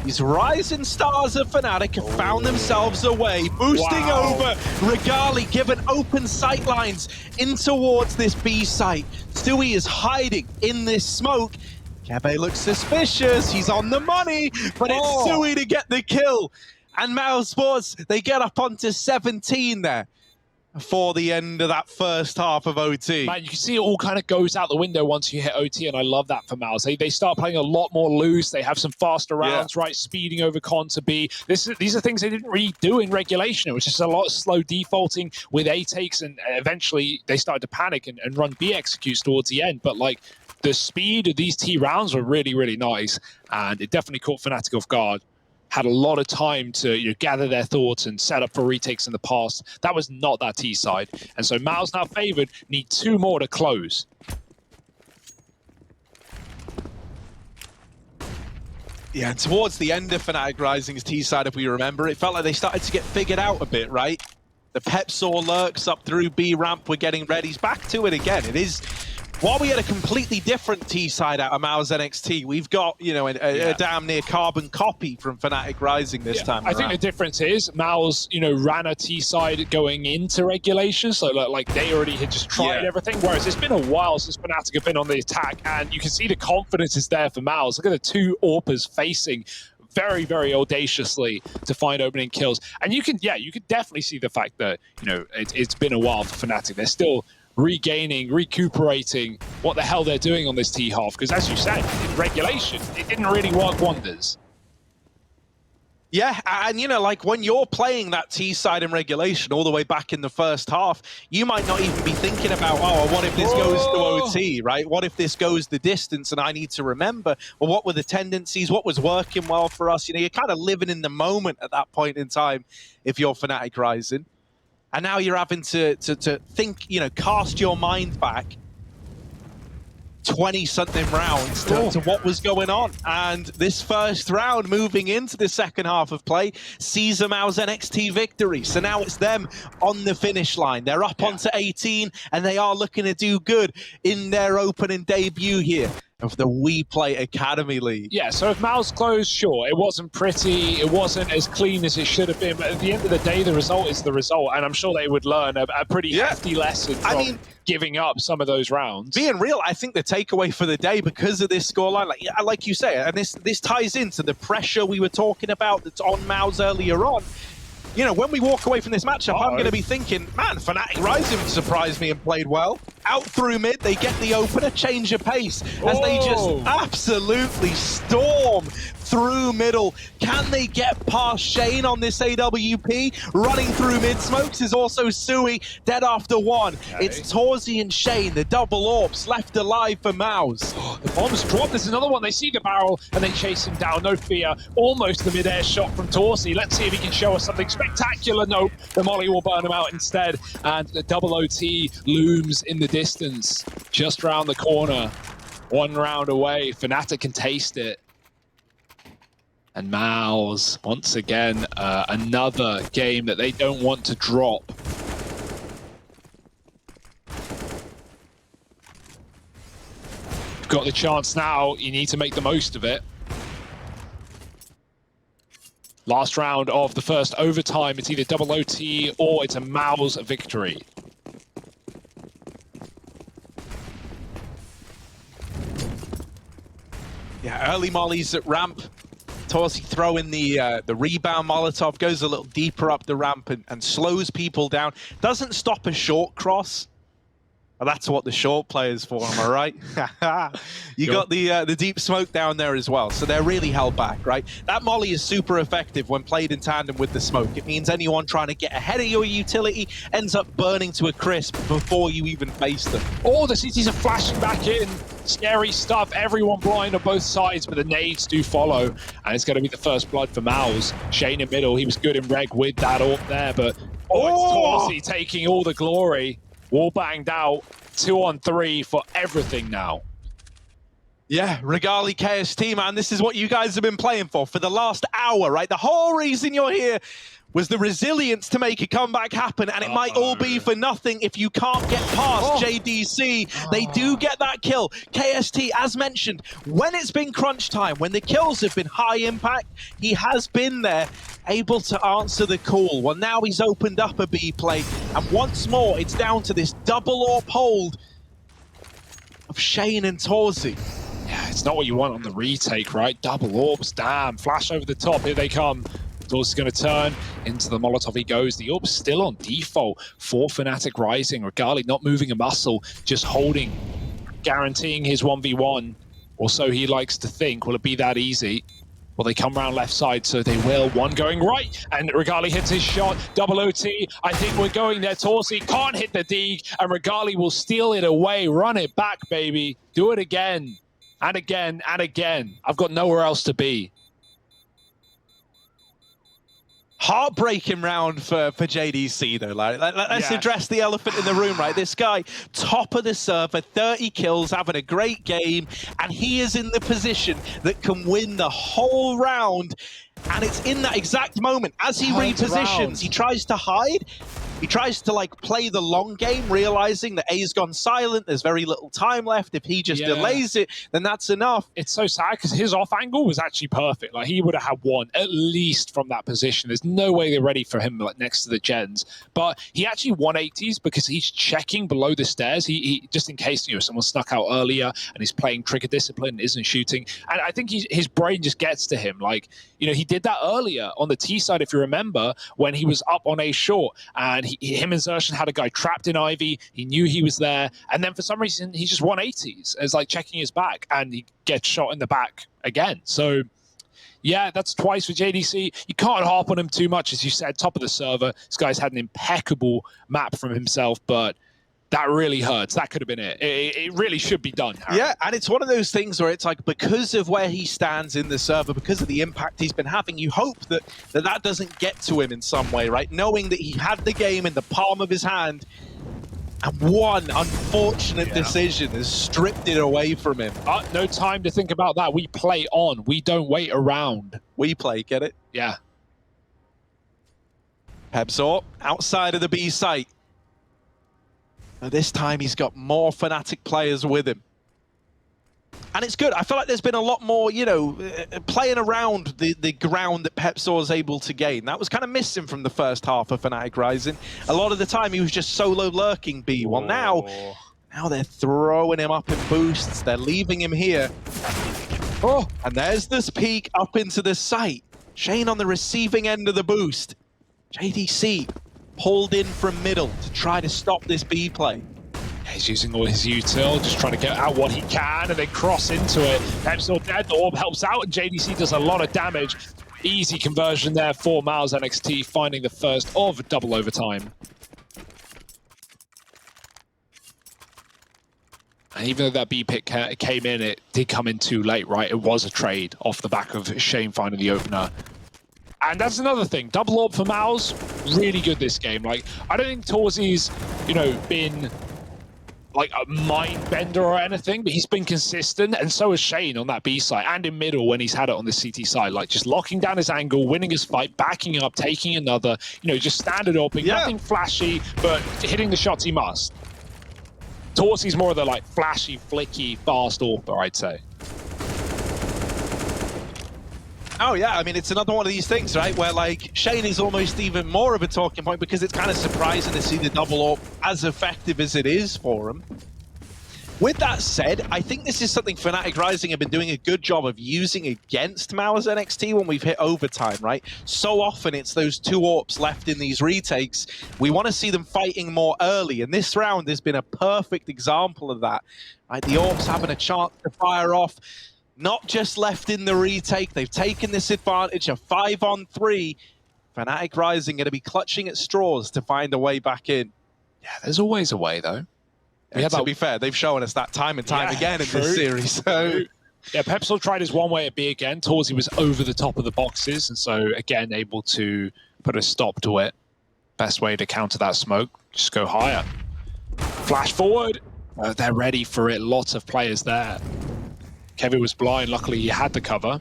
these rising stars of Fnatic have found themselves a way, boosting over Regali, given open sight lines in towards this B site. Stewie is hiding in this smoke. Cabe looks suspicious, he's on the money, but it's Stewie to get the kill. And Mouz Sports, they get up onto 17 there. for the end of that first half of OT. Man, you can see it all kind of goes out the window once you hit OT, and I love that for Mouz. They start playing a lot more loose. They have some faster rounds, right? Speeding over con to B. These are things they didn't really do in regulation. It was just a lot of slow defaulting with A takes, and eventually they started to panic and run B executes towards the end. But like the speed of these T rounds were really, really nice, and it definitely caught Fnatic off guard. Had a lot of time to gather their thoughts and set up for retakes in the past. That was not that T side. And so Mouz now favored, need 2 more to close. Yeah, and towards the end of Fnatic Rising's T side, if we remember, it felt like they started to get figured out a bit, right? The Pep saw lurks up through B ramp, we're getting ready. He's back to it again. It is, while we had a completely different T side out of Mouz NXT, we've got, a damn near carbon copy from Fnatic Rising this time I think the difference is Mouz, ran a T side going into regulation, so like they already had just tried everything, whereas it's been a while since Fnatic have been on the attack, and you can see the confidence is there for Mouz. Look at the 2 AWPers facing very, very audaciously to find opening kills. And you can definitely see the fact that, it's been a while for Fnatic. They're still regaining, recuperating what the hell they're doing on this T half, because as you said, in regulation, it didn't really work wonders. Yeah, and like when you're playing that T side in regulation all the way back in the first half, you might not even be thinking about, what if this goes to OT, right? What if this goes the distance and I need to remember, well, what were the tendencies? What was working well for us? You're kind of living in the moment at that point in time if you're Fnatic Rising. And now you're having to think, cast your mind back 20-something rounds to what was going on. And this first round, moving into the second half of play, sees a Mouz NXT victory. So now it's them on the finish line. They're up onto 18, and they are looking to do good in their opening debut here of the Weplay Academy League. Yeah, so if Mouz closed, sure, it wasn't pretty, it wasn't as clean as it should have been, but at the end of the day, the result is the result, and I'm sure they would learn a pretty hefty lesson from giving up some of those rounds. Being real, I think the takeaway for the day, because of this scoreline, like you say, and this ties into the pressure we were talking about that's on Mouz earlier on. When we walk away from this matchup, I'm going to be thinking, man, Fnatic Rising surprised me and played well. Out through mid, they get the opener, change of pace, as they just absolutely storm through middle. Can they get past Shane on this AWP? Running through mid, Smokes is also Sui, dead after 1. Okay. It's Torzi and Shane, the double AWPs, left alive for Mouz. The bomb's dropped, there's another one. They see the barrel and they chase him down, no fear. Almost the mid-air shot from Torzi. Let's see if he can show us something spectacular. Nope, the molly will burn him out instead. And the double OT looms in the distance, just round the corner. 1 round away, Fnatic can taste it. And Mouz, once again, another game that they don't want to drop. You've got the chance now, you need to make the most of it. Last round of the first overtime, it's either double OT or it's a Mouz victory. Yeah, early mollies at ramp. Torsi throwing the rebound Molotov, goes a little deeper up the ramp and slows people down. Doesn't stop a short cross. Well, that's what the short play is for, am I right? You got the deep smoke down there as well, so they're really held back, right? That molly is super effective when played in tandem with the smoke. It means anyone trying to get ahead of your utility ends up burning to a crisp before you even face them. Oh, the CTs are flashing back in. Scary stuff, everyone blind on both sides, but the nades do follow, and it's going to be the first blood for Mouz. Shane in middle, he was good in reg with that AWP there, but it's Torsi taking all the glory. Wall banged out, 2-on-3 for everything now. Yeah, Regali KST, man, this is what you guys have been playing for the last hour, right? The whole reason you're here was the resilience to make a comeback happen, and it might all be for nothing if you can't get past JDC. They do get that kill. KST, as mentioned, when it's been crunch time, when the kills have been high impact, he has been there, able to answer the call. Well, now he's opened up a B play, and once more, it's down to this double AWP hold of Shane and Torzi. Yeah, it's not what you want on the retake, right? Double AWPs, damn, flash over the top, here they come. Doors is going to turn into the Molotov. He goes. The Orb's still on default for Fnatic Rising. Regali not moving a muscle, just holding, guaranteeing his 1v1. Or so he likes to think. Will it be that easy? Well, they come around left side, so they will. One going right, and Regali hits his shot. Double OT. I think we're going there. Torsi can't hit the dig, and Regali will steal it away. Run it back, baby. Do it again, and again, and again. I've got nowhere else to be. Heartbreaking round for JDC though. Let's address the elephant in the room, right? This guy, top of the server, 30 kills, having a great game, and he is in the position that can win the whole round. And it's in that exact moment, as he repositions, he tries to hide. He tries to like play the long game, realizing that A's gone silent. There's very little time left. If he just delays it, then that's enough. It's so sad because his off angle was actually perfect. Like he would have had one at least from that position. There's no way they're ready for him like next to the gens. But he actually 180s because he's checking below the stairs. He just in case someone snuck out earlier and he's playing trigger discipline, isn't shooting. And I think his brain just gets to him. Like he did that earlier on the T side, if you remember, when he was up on A short and him and Zershan had a guy trapped in Ivy. He knew he was there. And then for some reason, he just 180s as like checking his back and he gets shot in the back again. So yeah, that's twice for JDC. You can't harp on him too much. As you said, top of the server. This guy's had an impeccable map from himself, but that really hurts. That could have been it. It really should be done, Harry. Yeah, and it's one of those things where it's like, because of where he stands in the server, because of the impact he's been having, you hope that doesn't get to him in some way, right? Knowing that he had the game in the palm of his hand, and one unfortunate decision has stripped it away from him. No time to think about that. We play on. We don't wait around. We play, get it? Yeah. Pebzor, outside of the B site. This time he's got more Fnatic players with him. And it's good. I feel like there's been a lot more, playing around the ground that Pebzor is able to gain. That was kind of missing from the first half of Fnatic Rising. A lot of the time he was just solo lurking B. Well, now they're throwing him up in boosts. They're leaving him here. Oh, and there's this peek up into the site. Shane on the receiving end of the boost. JDC pulled in from middle to try to stop this B play. He's using all his util, just trying to get out what he can and then cross into it. Pebzor dead, the orb helps out, and JDC does a lot of damage. Easy conversion there for Mouz NXT, finding the first of double overtime. And even though that B pick came in, it did come in too late, right? It was a trade off the back of Shane finding the opener. And that's another thing. Double orb for Mouz, really good this game. Like, I don't think Torsi's, been like a mind bender or anything, but he's been consistent, and so has Shane on that B side and in middle when he's had it on the CT side. Like, just locking down his angle, winning his fight, backing up, taking another, just standard opening, nothing flashy, but hitting the shots he must. Torsi's more of the like flashy, flicky, fast orber, I'd say. Oh yeah, I mean, it's another one of these things, right, where like Shane is almost even more of a talking point because it's kind of surprising to see the double AWP as effective as it is for him. With that said, I think this is something Fnatic Rising have been doing a good job of using against Mouz NXT when we've hit overtime, right? So often it's those two AWPs left in these retakes. We want to see them fighting more early, and this round has been a perfect example of that. Right? The AWPs having a chance to fire off. Not just left in the retake, they've taken this advantage of 5-on-3. Fnatic Rising going to be clutching at straws to find a way back in. Yeah, there's always a way, though. To be fair, they've shown us that time and time again in this series. So, yeah, Pebzor tried his one way at B again. Torsi was over the top of the boxes, and so, again, able to put a stop to it. Best way to counter that smoke, just go higher. Flash forward. They're ready for it. Lots of players there. Kevin was blind. Luckily, he had the cover.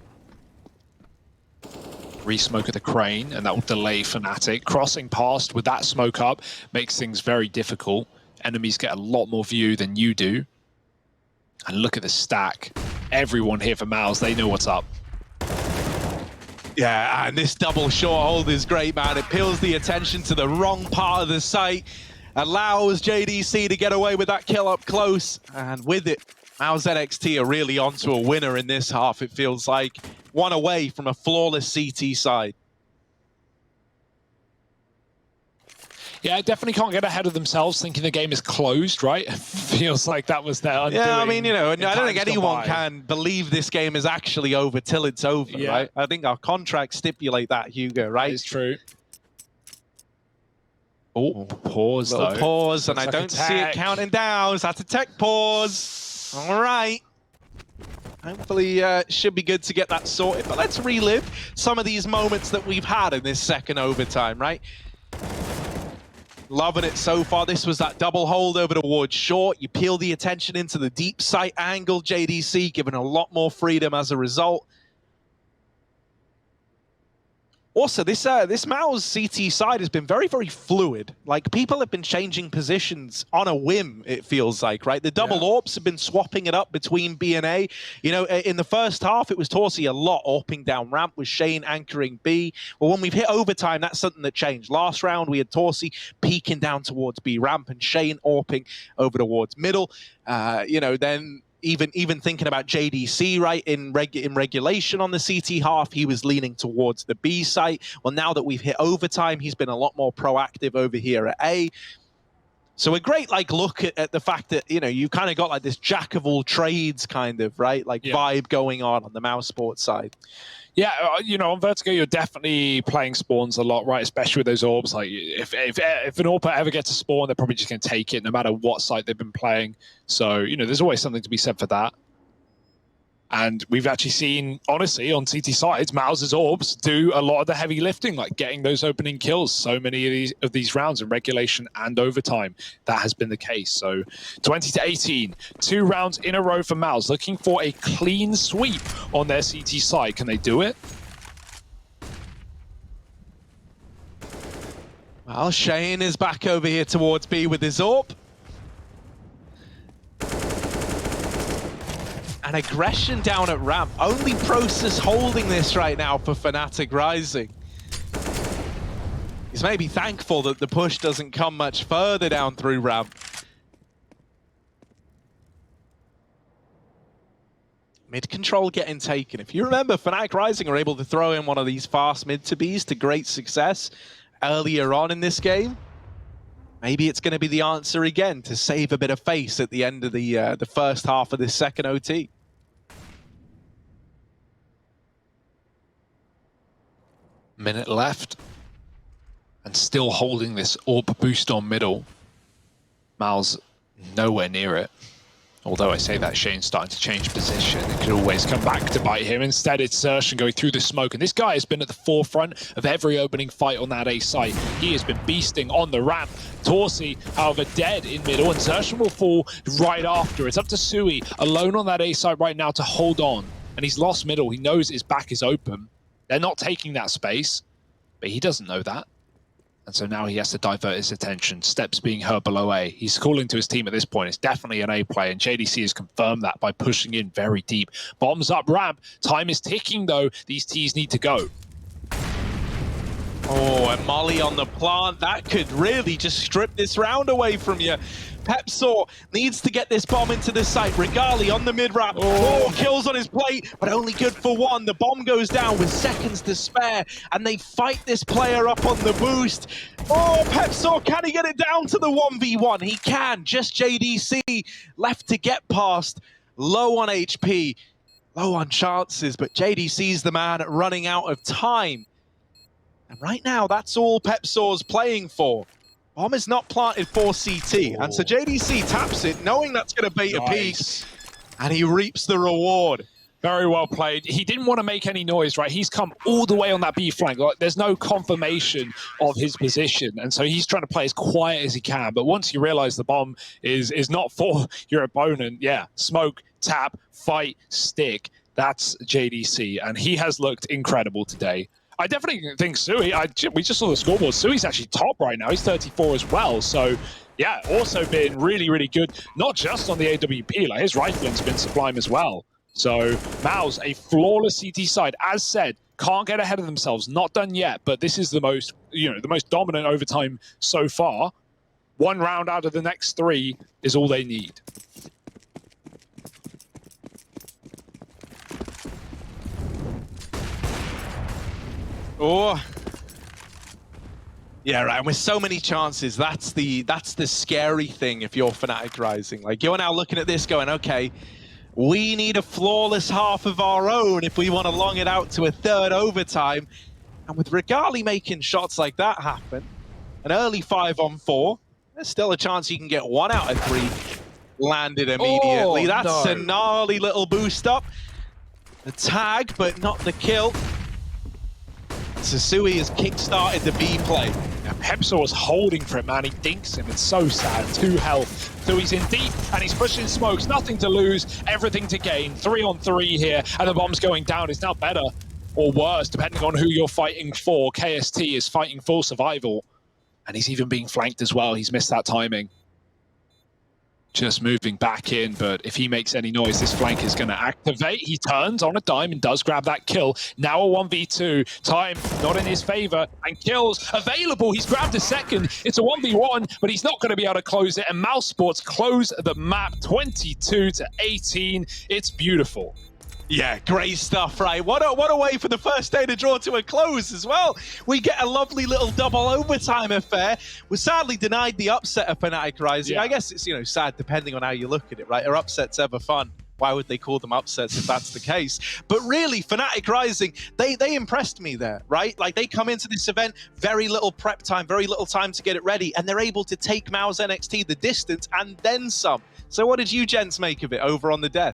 Re-smoke at the crane, and that will delay Fnatic. Crossing past with that smoke up makes things very difficult. Enemies get a lot more view than you do. And look at the stack. Everyone here for Mouz, they know what's up. Yeah, and this double short hold is great, man. It peels the attention to the wrong part of the site, allows JDC to get away with that kill up close, and with it, Mouz NXT are really onto a winner in this half. It feels like one away from a flawless CT side. Yeah, definitely can't get ahead of themselves thinking the game is closed, right? Feels like that was their undoing. Yeah, I mean, you know, and in I don't think times gone anyone by. can believe this game is actually over till it's over, Yeah. right? I think our contracts stipulate that, Hugo, That right? is true. Oh, pause Little though. pause, and Looks I like a don't see it tech. counting down. So that's a tech pause. All right. Hopefully, should be good to get that sorted. But let's relive some of these moments that we've had in this second overtime, right? Loving it so far. This was that double hold over towards short. You peel the attention into the deep sight angle. JDC given a lot more freedom as a result. Also, this Mouz CT side has been very, very fluid. Like, people have been changing positions on a whim, it feels like, right? The double AWPs have been swapping it up between B and A. You know, in the first half, it was Torsi a lot AWPing down ramp with Shane anchoring B. Well, when we've hit overtime, that's something that changed. Last round, we had Torsi peeking down towards B ramp and Shane AWPing over towards middle. You know, then even thinking about JDC, right, in regulation on the CT half, he was leaning towards the B site. Well, now that we've hit overtime, he's been a lot more proactive over here at A. So a great, like, look at the fact that, you know, you've kind of got, like, this jack of all trades kind of, right, like, vibe going on the Mouse Sports side. Yeah, you know, on Vertigo, you're definitely playing spawns a lot, right? Especially with those orbs. Like, if an AWP ever gets a spawn, they're probably just going to take it, no matter what site they've been playing. So, you know, there's always something to be said for that. And we've actually seen, honestly, on CT sides, Mouz's orbs do a lot of the heavy lifting, like getting those opening kills. So many of these rounds in regulation and overtime, that has been the case. So 20-18, 2 rounds in a row for Mouz, looking for a clean sweep on their CT side. Can they do it? Well, Shane is back over here towards B with his AWP. And aggression down at ramp. Only Process holding this right now for Fnatic Rising. He's maybe thankful that the push doesn't come much further down through ramp. Mid control getting taken. If you remember, Fnatic Rising are able to throw in one of these fast mid to Bs to great success earlier on in this game. Maybe it's going to be the answer again to save a bit of face at the end of the first half of this second OT. Minute left. And still holding this AWP boost on middle. Mouz nowhere near it. Although I say that, Shane's starting to change position. It could always come back to bite him. Instead, it's Sershin going through the smoke. And this guy has been at the forefront of every opening fight on that A site. He has been beasting on the ramp. Torsi, however, dead in middle. And Sershin will fall right after. It's up to Sui, alone on that A site right now, to hold on. And he's lost middle. He knows his back is open. They're not taking that space. But he doesn't know that. And so now he has to divert his attention. Steps being heard below A. He's calling to his team at this point. It's definitely an A play, and JDC has confirmed that by pushing in very deep. Bombs up ramp. Time is ticking, though. These Ts need to go. Oh, and Molly on the plant. That could really just strip this round away from you. Pepsaw needs to get this bomb into the site. Regali on the mid-ramp. 4 kills on his plate, but only good for 1. The bomb goes down with seconds to spare, and they fight this player up on the boost. Oh, Pepsaw, can he get it down to the 1v1? He can. Just JDC left to get past. Low on HP, low on chances, but JDC's the man running out of time. And right now, that's all Pepsaw's playing for. Bomb is not planted for CT, and so JDC taps it, knowing that's going to bait a piece, and he reaps the reward. Very well played. He didn't want to make any noise, right? He's come all the way on that B flank. Like, there's no confirmation of his position, and so he's trying to play as quiet as he can. But once you realize the bomb is not for your opponent, yeah, smoke, tap, fight, stick. That's JDC, and he has looked incredible today. I definitely think Sui, we just saw the scoreboard. Sui's actually top right now. He's 34 as well. So, yeah, also been really, really good. Not just on the AWP. Like, his rifling's been sublime as well. So, Mouz, a flawless CT side. As said, can't get ahead of themselves. Not done yet, but this is the most, the most dominant overtime so far. 1 round out of the next 3 is all they need. Oh. Yeah, right. And with so many chances, that's the scary thing if you're Fnatic Rising. Like, you're now looking at this going, okay, we need a flawless half of our own if we want to long it out to a third overtime. And with Regali making shots like that happen, an early 5-on-4, there's still a chance you can get 1 out of 3 landed immediately. That's a gnarly little boost up. The tag, but not the kill. Sasui has kick-started the B play. Yeah, Pepsi was holding for it, man. He dinks him. It's so sad. 2 health. So he's in deep, and he's pushing smokes. Nothing to lose, everything to gain. 3-on-3 here, and the bomb's going down. It's now better or worse, depending on who you're fighting for. KST is fighting full survival, and he's even being flanked as well. He's missed that timing. Just moving back in, but if he makes any noise, this flank is going to activate. He turns on a dime and does grab that kill. Now a 1v2. Time not in his favor, and kills available. He's grabbed a second. It's a 1v1, but he's not going to be able to close it. And Mouse Sports close the map 22-18. It's beautiful. Yeah, great stuff, right? What a way for the first day to draw to a close as well. We get a lovely little double overtime affair. We're sadly denied the upset of Fnatic Rising. Yeah. I guess it's, sad depending on how you look at it, right? Are upsets ever fun? Why would they call them upsets if that's the case? But really, Fnatic Rising, they impressed me there, right? Like, they come into this event, very little prep time, very little time to get it ready, and they're able to take Mouz NXT the distance and then some. So what did you gents make of it over on the desk?